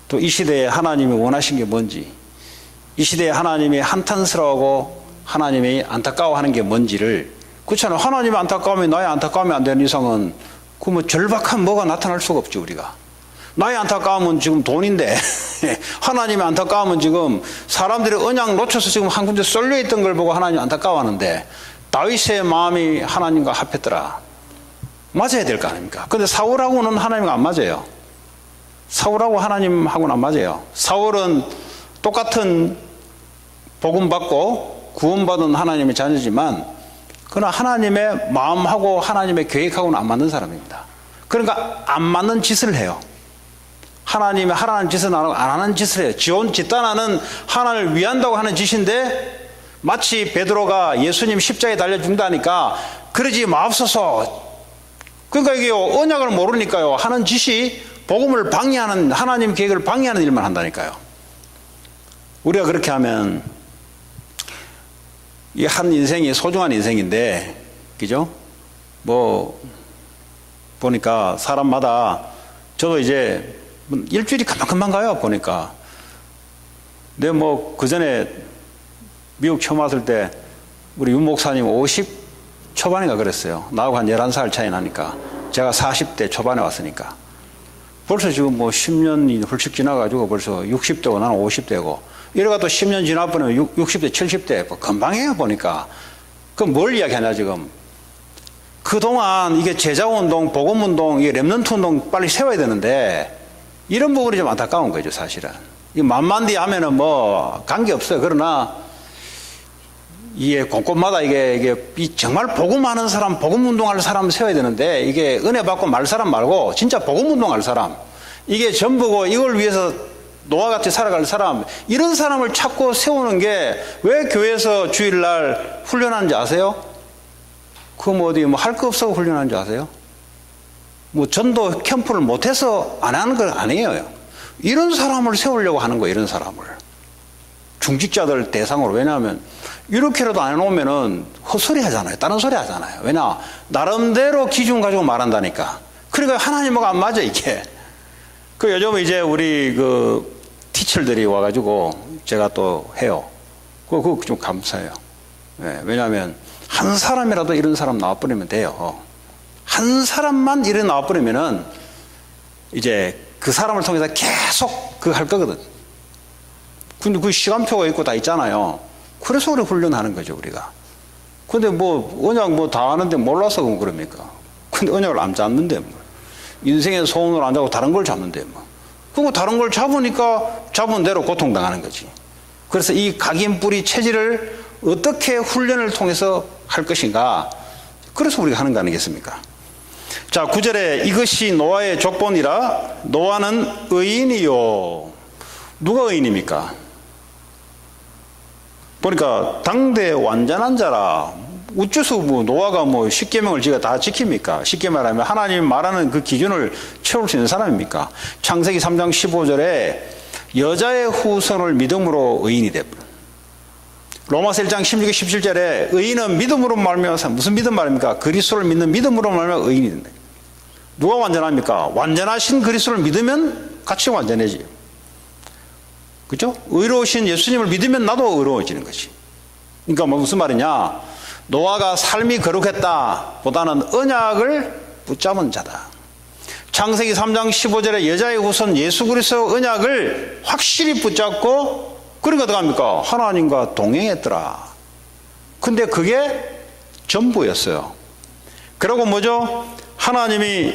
또 이 시대에 하나님이 원하신 게 뭔지, 이 시대에 하나님이 한탄스러워하고 하나님이 안타까워하는 게 뭔지를, 그렇잖아요. 하나님이 안타까우면 나의 안타까움이 안 되는 이상은 그 뭐 절박한 뭐가 나타날 수가 없죠, 우리가. 나의 안타까움은 지금 돈인데 하나님의 안타까움은 지금 사람들이 언약 놓쳐서 지금 한 군데 쏠려 있던 걸 보고 하나님 안타까워하는데, 다윗의 마음이 하나님과 합했더라. 맞아야 될 거 아닙니까? 근데 사울하고는 하나님과 안 맞아요. 사울하고 하나님하고는 안 맞아요. 사울은 똑같은 복음 받고 구원받은 하나님의 자녀지만 그러나 하나님의 마음하고 하나님의 계획하고는 안 맞는 사람입니다. 그러니까 안 맞는 짓을 해요. 하나님이 하라는 짓은 안 하고 안 하는 짓을 해요. 지온 집단화는 하나님을 위한다고 하는 짓인데, 마치 베드로가 예수님 십자가에 달려 죽는다니까 그러지 마옵소서. 그러니까 이게 언약을 모르니까요, 하는 짓이 복음을 방해하는, 하나님 계획을 방해하는 일만 한다니까요. 우리가 그렇게 하면 이 한 인생이 소중한 인생인데, 그죠? 뭐 보니까 사람마다, 저도 이제 일주일이 금방금방 가요, 보니까. 근데 뭐 그 전에 미국 처음 왔을 때 우리 윤 목사님 50 초반인가 그랬어요. 나하고 한 11살 차이 나니까. 제가 40대 초반에 왔으니까. 벌써 지금 뭐 10년이 훌쩍 지나가지고 벌써 60대고 나는 50대고 이래가 또 10년 지나버리면 60대, 70대 뭐 금방 해요 보니까. 그럼 뭘 이야기하냐 지금. 그동안 이게 제자운동, 복음운동, 이게 랩런트 운동 빨리 세워야 되는데 이런 부분이 좀 안타까운 거죠 사실은. 이 만만디 하면은 뭐 관계없어요. 그러나 이게 곳곳마다 이게 정말 복음하는 사람, 복음운동할 사람 세워야 되는데 이게 은혜 받고 말 사람 말고 진짜 복음운동할 사람 이게 전부고 이걸 위해서 노아같이 살아갈 사람 이런 사람을 찾고 세우는 게 왜 교회에서 주일날 훈련하는지 아세요? 그 뭐 어디 뭐 할 거 없어 훈련하는지 아세요? 뭐 전도 캠프를 못해서 안 하는 건 아니에요. 이런 사람을 세우려고 하는 거예요. 이런 사람을 중직자들 대상으로. 왜냐하면 이렇게라도 안 해놓으면은 헛소리 하잖아요. 다른 소리 하잖아요. 왜냐 나름대로 기준 가지고 말한다니까. 그러니까 하나님하고 안 맞아 이게. 그 요즘 이제 우리 그 티처들이 와가지고 제가 또 해요. 그거 좀 감사해요. 네, 왜냐하면 한 사람이라도 이런 사람 나와버리면 돼요. 한 사람만 이래 나와버리면은 이제 그 사람을 통해서 계속 그거 할 거거든. 근데 그 시간표가 있고 다 있잖아요. 그래서 우리 훈련하는 거죠 우리가. 근데 뭐 언약 뭐 다 아는데 몰라서 그럽니까? 근데 언약을 안 잡는데 뭐. 인생의 소원을 안 잡고 다른 걸 잡는데 뭐. 그거 다른 걸 잡으니까 잡은 대로 고통당하는 거지. 그래서 이 각인뿌리 체질을 어떻게 훈련을 통해서 할 것인가. 그래서 우리가 하는 거 아니겠습니까? 자 9절에 이것이 노아의 족본이라 노아는 의인이요. 누가 의인입니까? 보니까 당대 완전한 자라. 어째서 뭐 노아가 뭐 십계명을 지가 다 지킵니까? 쉽게 말하면 하나님 말하는 그 기준을 채울 수 있는 사람입니까? 창세기 3장 15절에 여자의 후손을 믿음으로 의인이 되고 로마서 1장 16, 17절에 의인은 믿음으로 말미암아 무슨 믿음 말입니까? 그리스도를 믿는 믿음으로 말미암아 의인이 된다. 누가 완전합니까? 완전하신 그리스도를 믿으면 같이 완전해지요. 그죠? 의로우신 예수님을 믿으면 나도 의로워지는 거지. 그러니까 뭐 무슨 말이냐? 노아가 삶이 거룩했다 보다는 언약을 붙잡은 자다. 창세기 3장 15절에 여자의 후손 예수 그리스도 언약을 확실히 붙잡고 그러니까 어떡합니까? 하나님과 동행했더라. 근데 그게 전부였어요. 그리고 뭐죠? 하나님이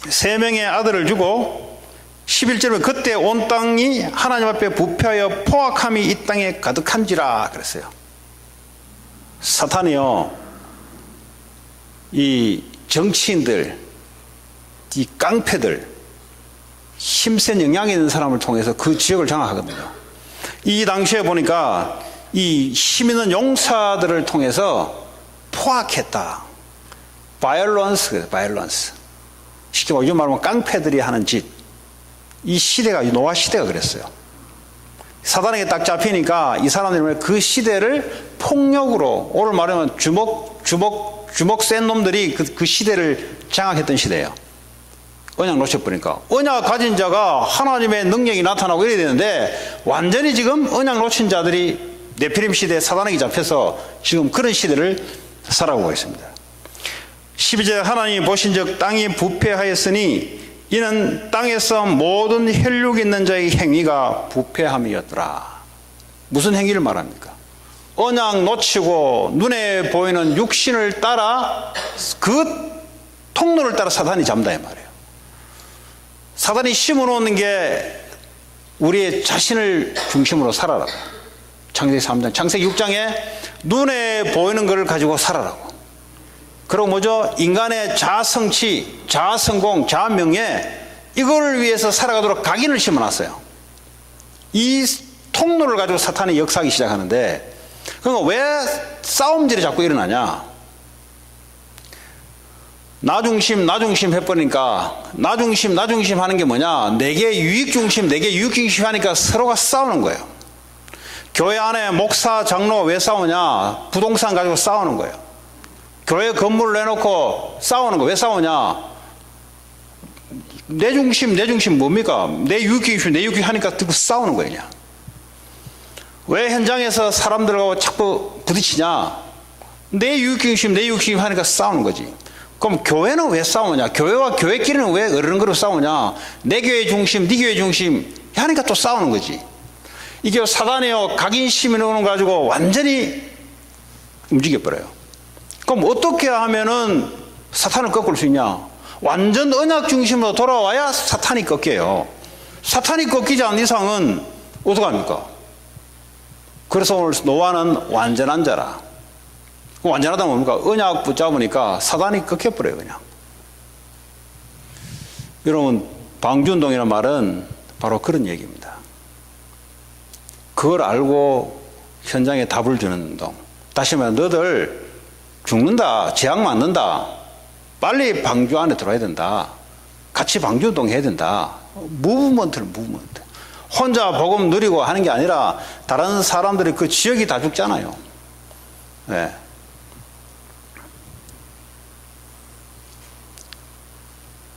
3명의 아들을 주고 11절에 그때 온 땅이 하나님 앞에 부패하여 포악함이 이 땅에 가득한지라 그랬어요. 사탄이요, 이 정치인들, 이 깡패들, 힘센 영향이 있는 사람을 통해서 그 지역을 장악하거든요. 이 당시에 보니까 이 힘 있는 용사들을 통해서 포악했다. 바이올런스. 쉽게 요즘 말하면 깡패들이 하는 짓. 이 시대가 노아 시대가 그랬어요. 사단에게 딱 잡히니까 이 사람들이 그 시대를 폭력으로, 오늘 말하면 주먹 센 놈들이 그 시대를 장악했던 시대예요. 언약 놓쳐버리니까. 언약 가진 자가 하나님의 능력이 나타나고 이래야 되는데 완전히 지금 언약 놓친 자들이 네피림 시대에 사단에게 잡혀서 지금 그런 시대를 살아가고 있습니다. 12절에 하나님이 보신즉 땅이 부패하였으니 이는 땅에서 모든 혈육 있는 자의 행위가 부패함이었더라. 무슨 행위를 말합니까? 언약 놓치고 눈에 보이는 육신을 따라 그 통로를 따라 사단이 잡는다 이 말이에요. 사단이 심어놓는 게 우리의 자신을 중심으로 살아라. 창세기 3장, 창세기 6장에 눈에 보이는 것을 가지고 살아라고. 그리고 뭐죠? 인간의 자아성취, 자아성공, 자아명예 이걸 위해서 살아가도록 각인을 심어놨어요. 이 통로를 가지고 사탄이 역사하기 시작하는데 그러니까 왜 싸움질이 자꾸 일어나냐? 나 중심 해버리니까 나 중심 하는 게 뭐냐? 내게 유익 중심 하니까 서로가 싸우는 거예요. 교회 안에 목사, 장로 왜 싸우냐? 부동산 가지고 싸우는 거예요. 교회 건물을 내놓고 싸우는 거 왜 싸우냐? 내 중심 뭡니까? 내 유익 하니까 듣고 싸우는 거냐? 왜 현장에서 사람들하고 자꾸 부딪히냐? 내 유익 중심 하니까 싸우는 거지. 그럼 교회는 왜 싸우냐? 교회와 교회끼리는 왜 어른그릇 싸우냐? 내 교회 중심, 네 교회 중심 하니까 또 싸우는 거지. 이게 사단이요 각인심을 오는 가지고 완전히 움직여버려요. 그럼 어떻게 하면은 사탄을 꺾을 수 있냐? 완전 언약 중심으로 돌아와야 사탄이 꺾여요. 사탄이 꺾이지 않는 이상은 어떡합니까? 그래서 오늘 노아는 완전한 자라. 완전하다 뭡니까? 언약 붙잡으니까 사단이 꺾여버려요, 그냥. 여러분, 방주운동이라는 말은 바로 그런 얘기입니다. 그걸 알고 현장에 답을 주는 운동. 다시 말해, 너들 죽는다, 재앙 맞는다. 빨리 방주 안에 들어야 된다. 같이 방주운동 해야 된다. 무브먼트. 혼자 복음 누리고 하는 게 아니라 다른 사람들이 그 지역이 다 죽잖아요. 네.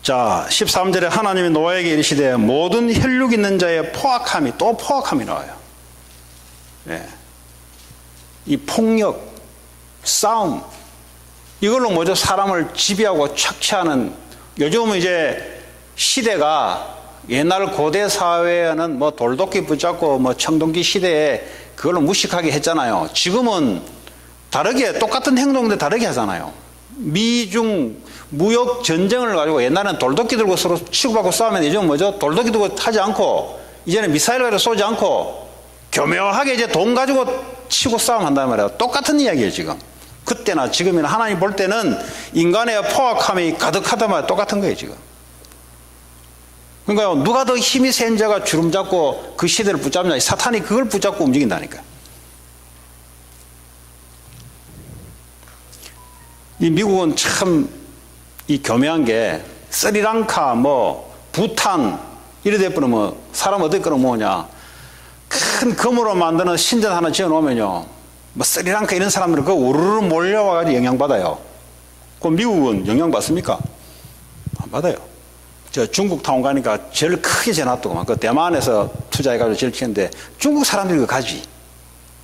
자, 13절에 하나님이 노아에게 이르시되 모든 혈육 있는 자의 포악함이, 또 포악함이 나와요. 네. 이 폭력, 싸움, 이걸로 먼저 사람을 지배하고 착취하는, 요즘은 이제 시대가 옛날 고대 사회에는 뭐 돌도끼 붙잡고 뭐 청동기 시대에 그걸로 무식하게 했잖아요. 지금은 다르게, 똑같은 행동인데 다르게 하잖아요. 미중 무역 전쟁을 가지고 옛날에는 돌도끼 들고 서로 치고받고 싸우면 요즘은 뭐죠? 돌도끼 들고 하지 않고 이제는 미사일 가지고 쏘지 않고 교묘하게 이제 돈 가지고 치고 싸움한단 말이에요. 똑같은 이야기예요, 지금. 그때나 지금이나 하나님 볼 때는 인간의 포악함이 가득하단 말이에요. 똑같은 거예요, 지금. 그러니까 누가 더 힘이 센 자가 주름 잡고 그 시대를 붙잡냐? 사탄이 그걸 붙잡고 움직인다니까. 이 미국은 참 이 교묘한 게 스리랑카 뭐 부탄 이래 돼버리면 뭐 사람 어떻게 끌어모으냐? 큰 금으로 만드는 신전 하나 지어놓으면요, 뭐 스리랑카 이런 사람들은 그 우르르 몰려와가지고 영향받아요. 그럼 미국은 영향받습니까? 안 받아요. 저 중국 타운 가니까 제일 크게 재놨더구만. 그 대만에서 투자해가지고 제일 치는데 중국 사람들이 그거 가지.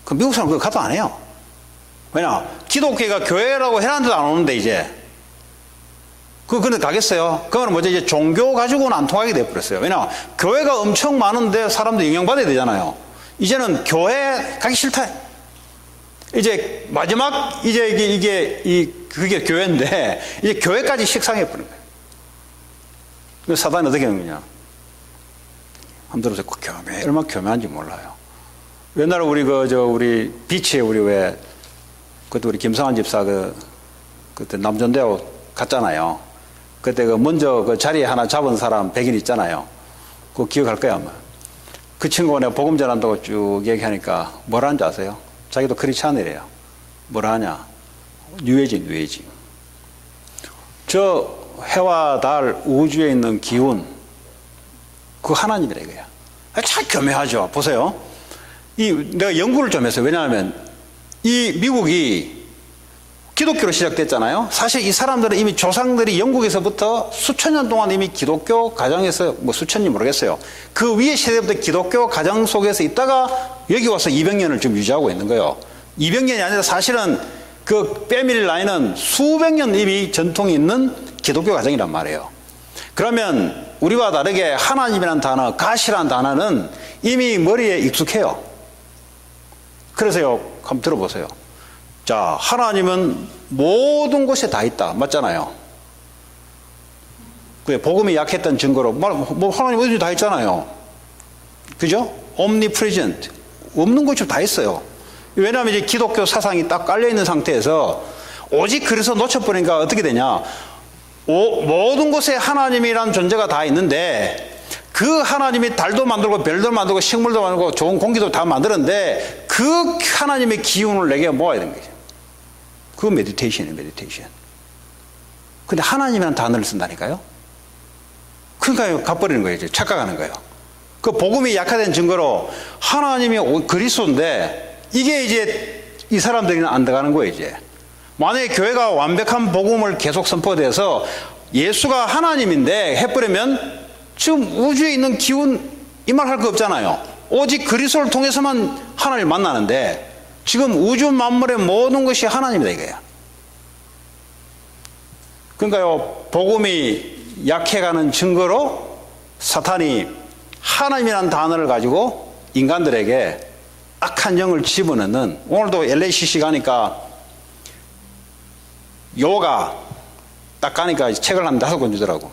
그 미국 사람 그거 가도 안 해요. 왜냐? 기독교가 교회라고 해놨는데도 안 오는데 이제. 근데 가겠어요? 그거는 뭐죠? 이제 종교 가지고는 안 통하게 돼버렸어요. 왜냐? 교회가 엄청 많은데 사람들이 영향받아야 되잖아요. 이제는 교회 가기 싫다. 이제 마지막, 이제 그게 교회인데, 이제 교회까지 식상해버린 거예요. 사단이 어떻게 하는 거냐? 한번 들어보세요. 교묘해. 얼마나 교묘한지 몰라요. 옛날에 우리 비치에 그때 우리 김성환 집사 그때 남전대하고 갔잖아요. 그때 먼저 그 자리에 하나 잡은 사람 백인 있잖아요. 그거 기억할 거야, 아마. 그 친구가 내가 복음 전한다고 쭉 얘기하니까 뭐라 하는지 아세요? 자기도 크리스찬이래요. 뭐라 하냐? 뉴에이지. 저 해와 달 우주에 있는 기운, 그거 하나님이래, 이거야. 참 교묘하죠. 보세요. 내가 연구를 좀 했어요. 왜냐하면 이 미국이 기독교로 시작됐잖아요. 사실 이 사람들은 이미 조상들이 영국에서부터 수천 년 동안 이미 기독교 가정에서, 뭐 수천 년 모르겠어요. 그 위에 세대부터 기독교 가정 속에서 있다가 여기 와서 200년을 좀 유지하고 있는 거예요. 200년이 아니라 사실은 그 패밀리 라인은 수백 년 이미 전통이 있는 기독교 가정이란 말이에요. 그러면 우리와 다르게 하나님이라는 단어, 가시라는 단어는 이미 머리에 익숙해요. 그래서요, 한번 들어보세요. 자, 하나님은 모든 곳에 다 있다. 맞잖아요. 그게 복음이 약했던 증거로, 뭐 하나님 어디 다 있잖아요. 그죠? omnipresent. 없는 곳이 다 있어요. 왜냐하면 이제 기독교 사상이 딱 깔려있는 상태에서 오직 그래서 놓쳐버리니까 어떻게 되냐. 모든 곳에 하나님이라는 존재가 다 있는데 그 하나님이 달도 만들고 별도 만들고 식물도 만들고 좋은 공기도 다 만드는데 그 하나님의 기운을 내게 모아야 되는 거죠. 그거 메디테이션이에요, 메디테이션. 근데 하나님이라는 단어를 쓴다니까요? 그러니까 가버리는 거예요, 이제. 착각하는 거예요. 그 복음이 약화된 증거로 하나님이 그리스도인데 이게 이제 이 사람들이는 안 들어가는 거예요, 이제. 만약에 교회가 완벽한 복음을 계속 선포돼서 예수가 하나님인데 해버리면 지금 우주에 있는 기운 이 말 할 거 없잖아요. 오직 그리스도를 통해서만 하나님을 만나는데 지금 우주 만물의 모든 것이 하나님이다 이거야. 그러니까요, 복음이 약해가는 증거로 사탄이 하나님이라는 단어를 가지고 인간들에게 악한 영을 집어넣는, 오늘도 LACC 가니까 요가 딱 가니까 책을 한 5권 주더라고.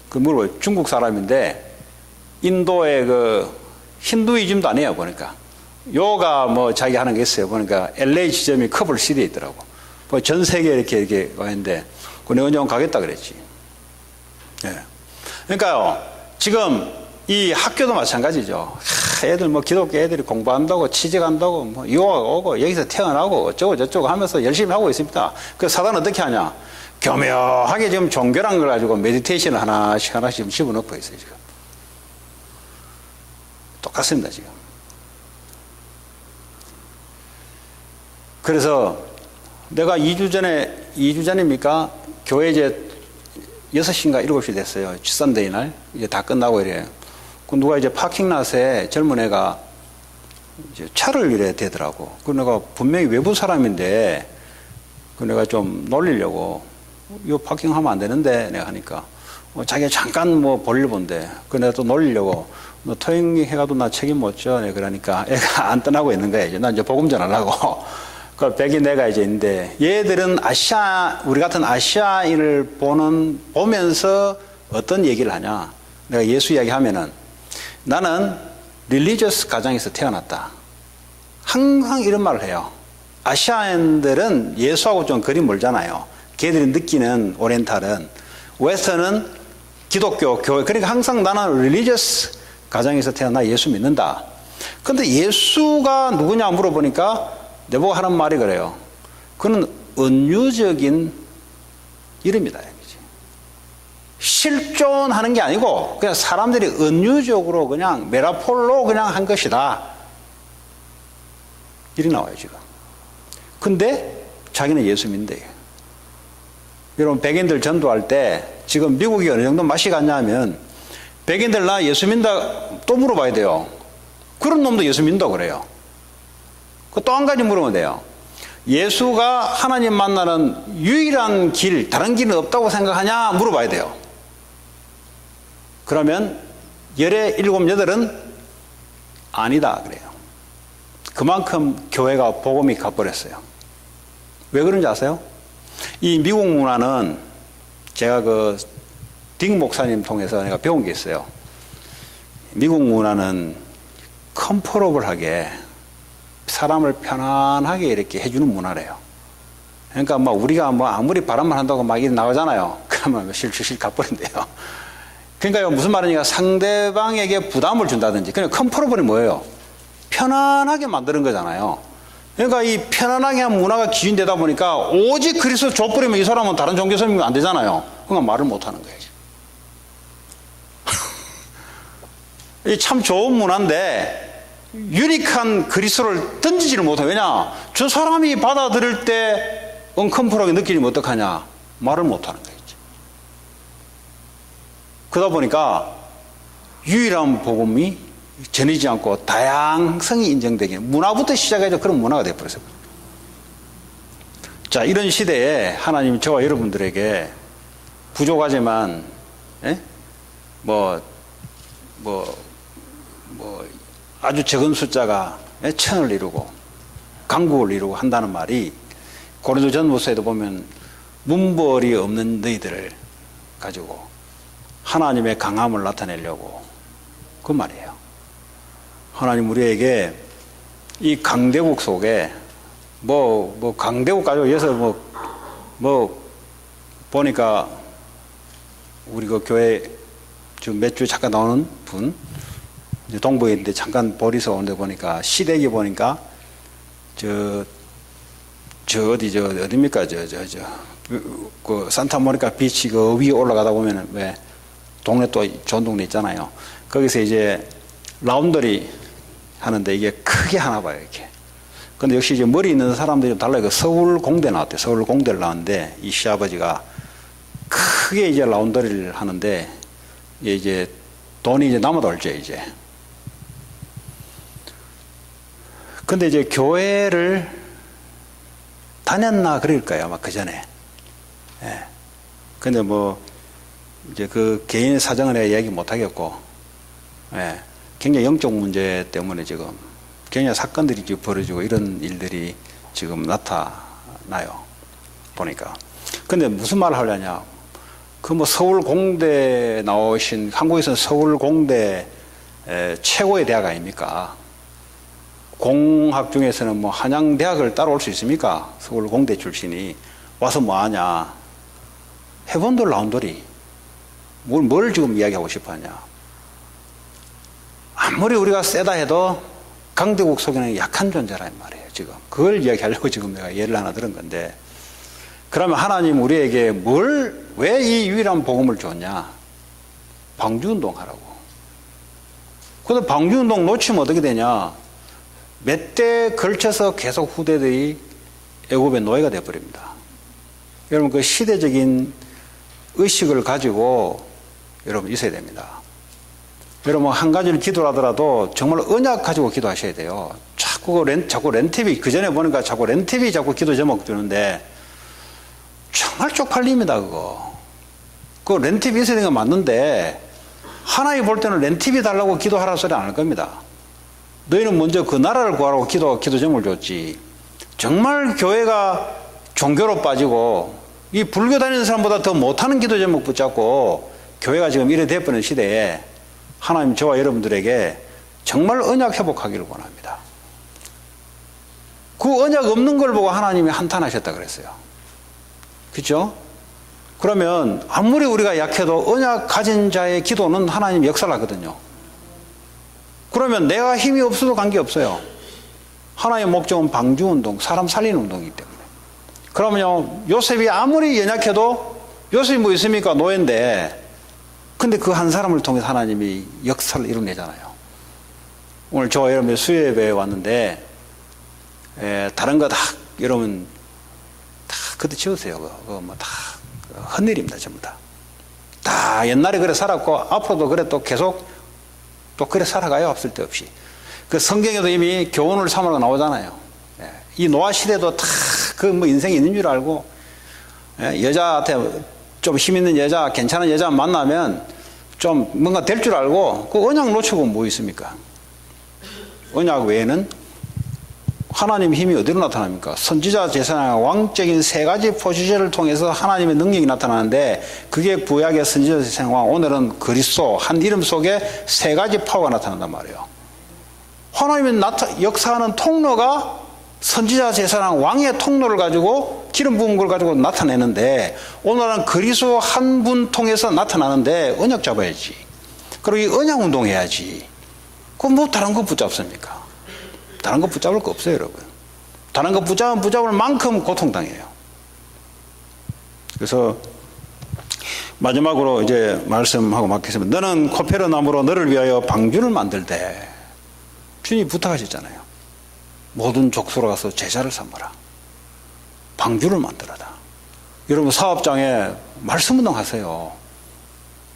그 물어봐요. 중국 사람인데 인도의 그 힌두이즘도 아니에요. 보니까 요가 뭐 자기 하는 게 있어요. 보니까 LA 지점이 커블 시리에 있더라고. 전 세계에 이렇게 와 있는데 그 내가 언제 가겠다 그랬지. 예. 그러니까요, 지금 이 학교도 마찬가지죠. 애들 뭐 기독교 애들이 공부한다고 취직한다고 뭐 유학 오고 여기서 태어나고 어쩌고 저쩌고 하면서 열심히 하고 있습니다. 그 사단은 어떻게 하냐? 교묘하게 지금 종교란 걸 가지고 메디테이션을 하나씩 지금 집어넣고 있어요. 지금 똑같습니다. 지금. 그래서 내가 2주 전입니까? 교회 이제 6시인가 7시 됐어요. 썬데이 날. 이제 다 끝나고 이래요. 그 누가 이제 파킹랏에 젊은 애가 이제 차를 이래 대더라고. 그 내가 분명히 외부 사람인데, 그 내가 좀 놀리려고, 이거 파킹하면 안 되는데, 내가 하니까, 자기가 잠깐 뭐 볼일 본대. 그 내가 또 놀리려고, 너 토익 해가도 나 책임 못 져. 내가 그러니까 애가 안 떠나고 있는 거야. 이제 난 이제 복음 전하려고. 그 백이 내가 이제 있는데, 얘들은 우리 같은 아시아인을 보면서 어떤 얘기를 하냐. 내가 예수 이야기 하면은, 나는 릴리저스 가정에서 태어났다. 항상 이런 말을 해요. 아시아인들은 예수하고 좀 거리 멀잖아요. 걔들이 느끼는 오리엔탈은. 웨스턴은 기독교, 교회. 그러니까 항상 나는 릴리저스 가정에서 태어나 예수 믿는다. 근데 예수가 누구냐 물어보니까 내보고 하는 말이 그래요. 그는 은유적인 이름이다. 실존하는 게 아니고 그냥 사람들이 은유적으로 그냥 메타포로 그냥 한 것이다. 이리 나와요 지금. 근데 자기는 예수 믿는데요. 여러분 백인들 전도할 때 지금 미국이 어느 정도 맛이 갔냐면 백인들 나 예수 믿는다 또 물어봐야 돼요. 그런 놈도 예수 믿는다고 그래요. 그 또 한 가지 물으면 돼요. 예수가 하나님 만나는 유일한 길, 다른 길은 없다고 생각하냐 물어봐야 돼요. 그러면 17, 8은 아니다 그래요. 그만큼 교회가 복음이 가버렸어요. 왜 그런지 아세요? 이 미국 문화는 제가 그 딕 목사님 통해서 내가 배운 게 있어요. 미국 문화는 컴포러블하게 사람을 편안하게 이렇게 해주는 문화래요. 그러니까 뭐 우리가 뭐 아무리 바람만 한다고 막 이렇게 나가잖아요. 그러면 실실 가버린대요. 그러니까 무슨 말이냐, 상대방에게 부담을 준다든지. 그냥 컴포러블이 뭐예요? 편안하게 만드는 거잖아요. 그러니까 이 편안하게 한 문화가 기준되다 보니까 오직 그리스도 줘버리면 이 사람은 다른 종교 설명이 안 되잖아요. 그러니까 말을 못 하는 거예요. 이 참 좋은 문화인데 유익한 그리스도를 던지지를 못해요. 왜냐? 저 사람이 받아들일 때 언컴포러하게 느끼면 어떡하냐? 말을 못 하는 거예요. 그러다 보니까 유일한 복음이 전이지 않고 다양성이 인정되게 문화부터 시작해서 그런 문화가 되어버렸어요. 자, 이런 시대에 하나님 저와 여러분들에게 부족하지만 아주 적은 숫자가 1000을 이루고 강국을 이루고 한다는 말이 고린도전서에도 보면 문벌이 없는 너희들을 가지고 하나님의 강함을 나타내려고 그 말이에요. 하나님 우리에게 이 강대국 속에 강대국 가지고 여기서 보니까 우리 그 교회 지금 몇 주에 잠깐 나오는 분 동부에 있는데 잠깐 보리서 오는데 보니까 시댁이 보니까 어디입니까? 그 산타모니카 비치 그 위에 올라가다 보면은 왜 동네 또 좋은 동네 있잖아요. 거기서 이제 라운더리 하는데 이게 크게 하나 봐요, 이렇게. 근데 역시 이제 머리 있는 사람들이 좀 달라요. 그 서울 공대 나왔대요. 서울 공대를 나왔는데 이 시아버지가 크게 이제 라운더리를 하는데 이제 돈이 이제 남아돌죠, 이제. 근데 이제 교회를 다녔나 그럴까요, 아마 그 전에. 예. 근데 뭐 이제 그 개인의 사정은 내가 얘기 못 하겠고, 예. 굉장히 영적 문제 때문에 지금 굉장히 사건들이 지금 벌어지고 이런 일들이 지금 나타나요. 보니까. 근데 무슨 말을 하려냐. 그 뭐 서울 공대 나오신, 한국에서는 서울 공대 최고의 대학 아닙니까? 공학 중에서는 뭐 한양대학을 따라올 수 있습니까? 서울 공대 출신이 와서 뭐 하냐. 해본돌 나온돌이 뭘 지금 이야기하고 싶어 하냐. 아무리 우리가 세다 해도 강대국 속에는 약한 존재란 말이에요, 지금. 그걸 이야기하려고 지금 내가 예를 하나 들은 건데, 그러면 하나님 우리에게 왜 이 유일한 복음을 줬냐? 방주운동 하라고. 근데 방주운동 놓치면 어떻게 되냐? 몇 대 걸쳐서 계속 후대들이 애굽의 노예가 되어버립니다. 여러분, 그 시대적인 의식을 가지고 여러분 있어야 됩니다. 여러분, 한 가지를 기도하더라도 정말 언약 가지고 기도하셔야 돼요. 자꾸 렌TV, 그 전에 보니까 자꾸 렌TV 자꾸 기도 제목 주는데, 정말 쪽팔립니다, 그거. 그 렌TV 있어야 되는 건 맞는데, 하나님 볼 때는 렌TV 달라고 기도하라 소리 안 할 겁니다. 너희는 먼저 그 나라를 구하라고 기도 제목을 줬지. 정말 교회가 종교로 빠지고, 이 불교 다니는 사람보다 더 못하는 기도 제목 붙잡고, 교회가 지금 이래 돼버리는 시대에, 하나님 저와 여러분들에게 정말 언약 회복하기를 원합니다. 그 언약 없는 걸 보고 하나님이 한탄하셨다 그랬어요. 그렇죠? 그러면 아무리 우리가 약해도 언약 가진 자의 기도는 하나님 역사를 하거든요. 그러면 내가 힘이 없어도 관계없어요. 하나님의 목적은 방주운동, 사람 살리는 운동이기 때문에. 그러면요, 요셉이 아무리 연약해도, 요셉이 뭐 있습니까? 노예인데, 근데 그 한 사람을 통해서 하나님이 역사를 이뤄내잖아요. 오늘 저와 여러분이 수요예배에 왔는데, 다른 거 다, 여러분, 다 그때 지우세요. 그거 뭐 다 헛일입니다, 전부 다. 다 옛날에 그래 살았고, 앞으로도 그래 또 계속 또 그래 살아가요, 없을 데 없이. 그 성경에도 이미 교훈을 삼으라고 나오잖아요. 이 노아 시대도 다 그 뭐 인생이 있는 줄 알고, 여자한테 좀 힘 있는 여자, 괜찮은 여자 만나면 좀 뭔가 될 줄 알고, 그 언약 놓치고 뭐 있습니까? 언약 외에는 하나님의 힘이 어디로 나타납니까? 선지자, 제사장, 왕적인 세 가지 포지션을 통해서 하나님의 능력이 나타나는데, 그게 구약의 선지자, 제사장, 왕, 오늘은 그리스도 한 이름 속에 세 가지 파워가 나타난단 말이에요. 하나님의 역사하는 통로가 선지자, 제사장, 왕의 통로를 가지고 기름 부은 걸 가지고 나타내는데, 오늘은 그리스도 한 분 통해서 나타나는데 언약 잡아야지. 그리고 이 언약 운동해야지. 그럼 뭐 다른 거 붙잡습니까? 다른 거 붙잡을 거 없어요, 여러분. 다른 거 붙잡을 만큼 고통당해요. 그래서 마지막으로 이제 말씀하고 맡겠습니다. 너는 코페르 나무로 너를 위하여 방주를 만들되, 주님이 부탁하셨잖아요. 모든 족속으로 가서 제자를 삼아라. 방주를 만들어라. 여러분, 사업장에 말씀운동 하세요.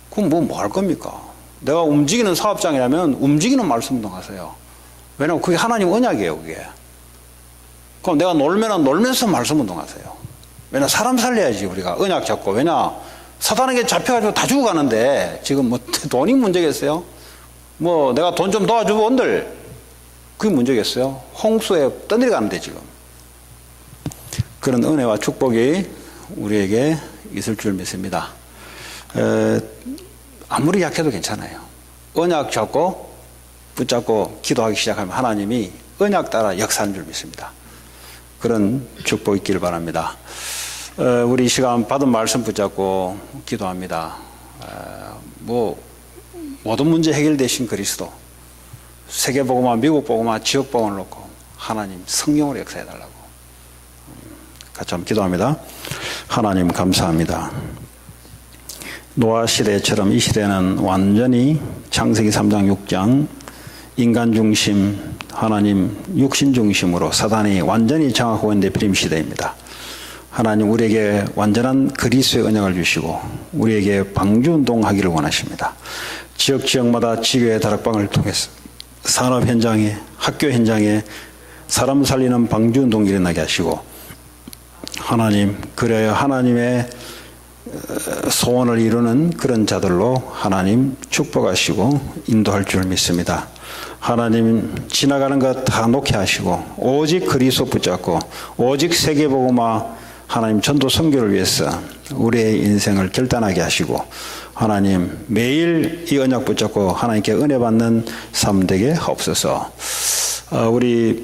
그럼 뭐 할 겁니까? 내가 움직이는 사업장이라면 움직이는 말씀운동 하세요. 왜냐면 그게 하나님 언약이에요, 그게. 그럼 내가 놀면서 말씀운동 하세요. 왜냐면 사람 살려야지, 우리가. 언약 잡고. 왜냐? 사단에게 잡혀가지고 다 죽어가는데, 지금 뭐 돈이 문제겠어요? 뭐 내가 돈 좀 도와주고 온들, 그게 문제겠어요? 홍수에 떠내려가는데, 지금. 그런 은혜와 축복이 우리에게 있을 줄 믿습니다. 아무리 약해도 괜찮아요. 언약 잡고 붙잡고 기도하기 시작하면 하나님이 언약 따라 역사하는 줄 믿습니다. 그런 축복이 있기를 바랍니다. 우리 이 시간 받은 말씀 붙잡고 기도합니다. 모든 문제 해결되신 그리스도, 세계복음화, 미국복음화, 지역복음을 놓고 하나님 성령으로 역사해달라고 같이 한번 기도합니다. 하나님 감사합니다. 노아 시대처럼 이 시대는 완전히 창세기 3장 6장 인간 중심, 하나님 육신 중심으로 사단이 완전히 장악하고 있는 데프림 시대입니다. 하나님 우리에게 완전한 그리스도의 언약을 주시고 우리에게 방주운동하기를 원하십니다. 지역마다 지교의 다락방을 통해서 산업 현장에, 학교 현장에 사람 살리는 방주운동이 일어나게 하시고, 하나님, 그래야 하나님의 소원을 이루는 그런 자들로 하나님 축복하시고 인도할 줄 믿습니다. 하나님 지나가는 것 다 놓게 하시고 오직 그리스도 붙잡고 오직 세계복음화 하나님 전도 선교를 위해서 우리의 인생을 결단하게 하시고 하나님 매일 이 언약 붙잡고 하나님께 은혜 받는 삶 되게 하옵소서. 우리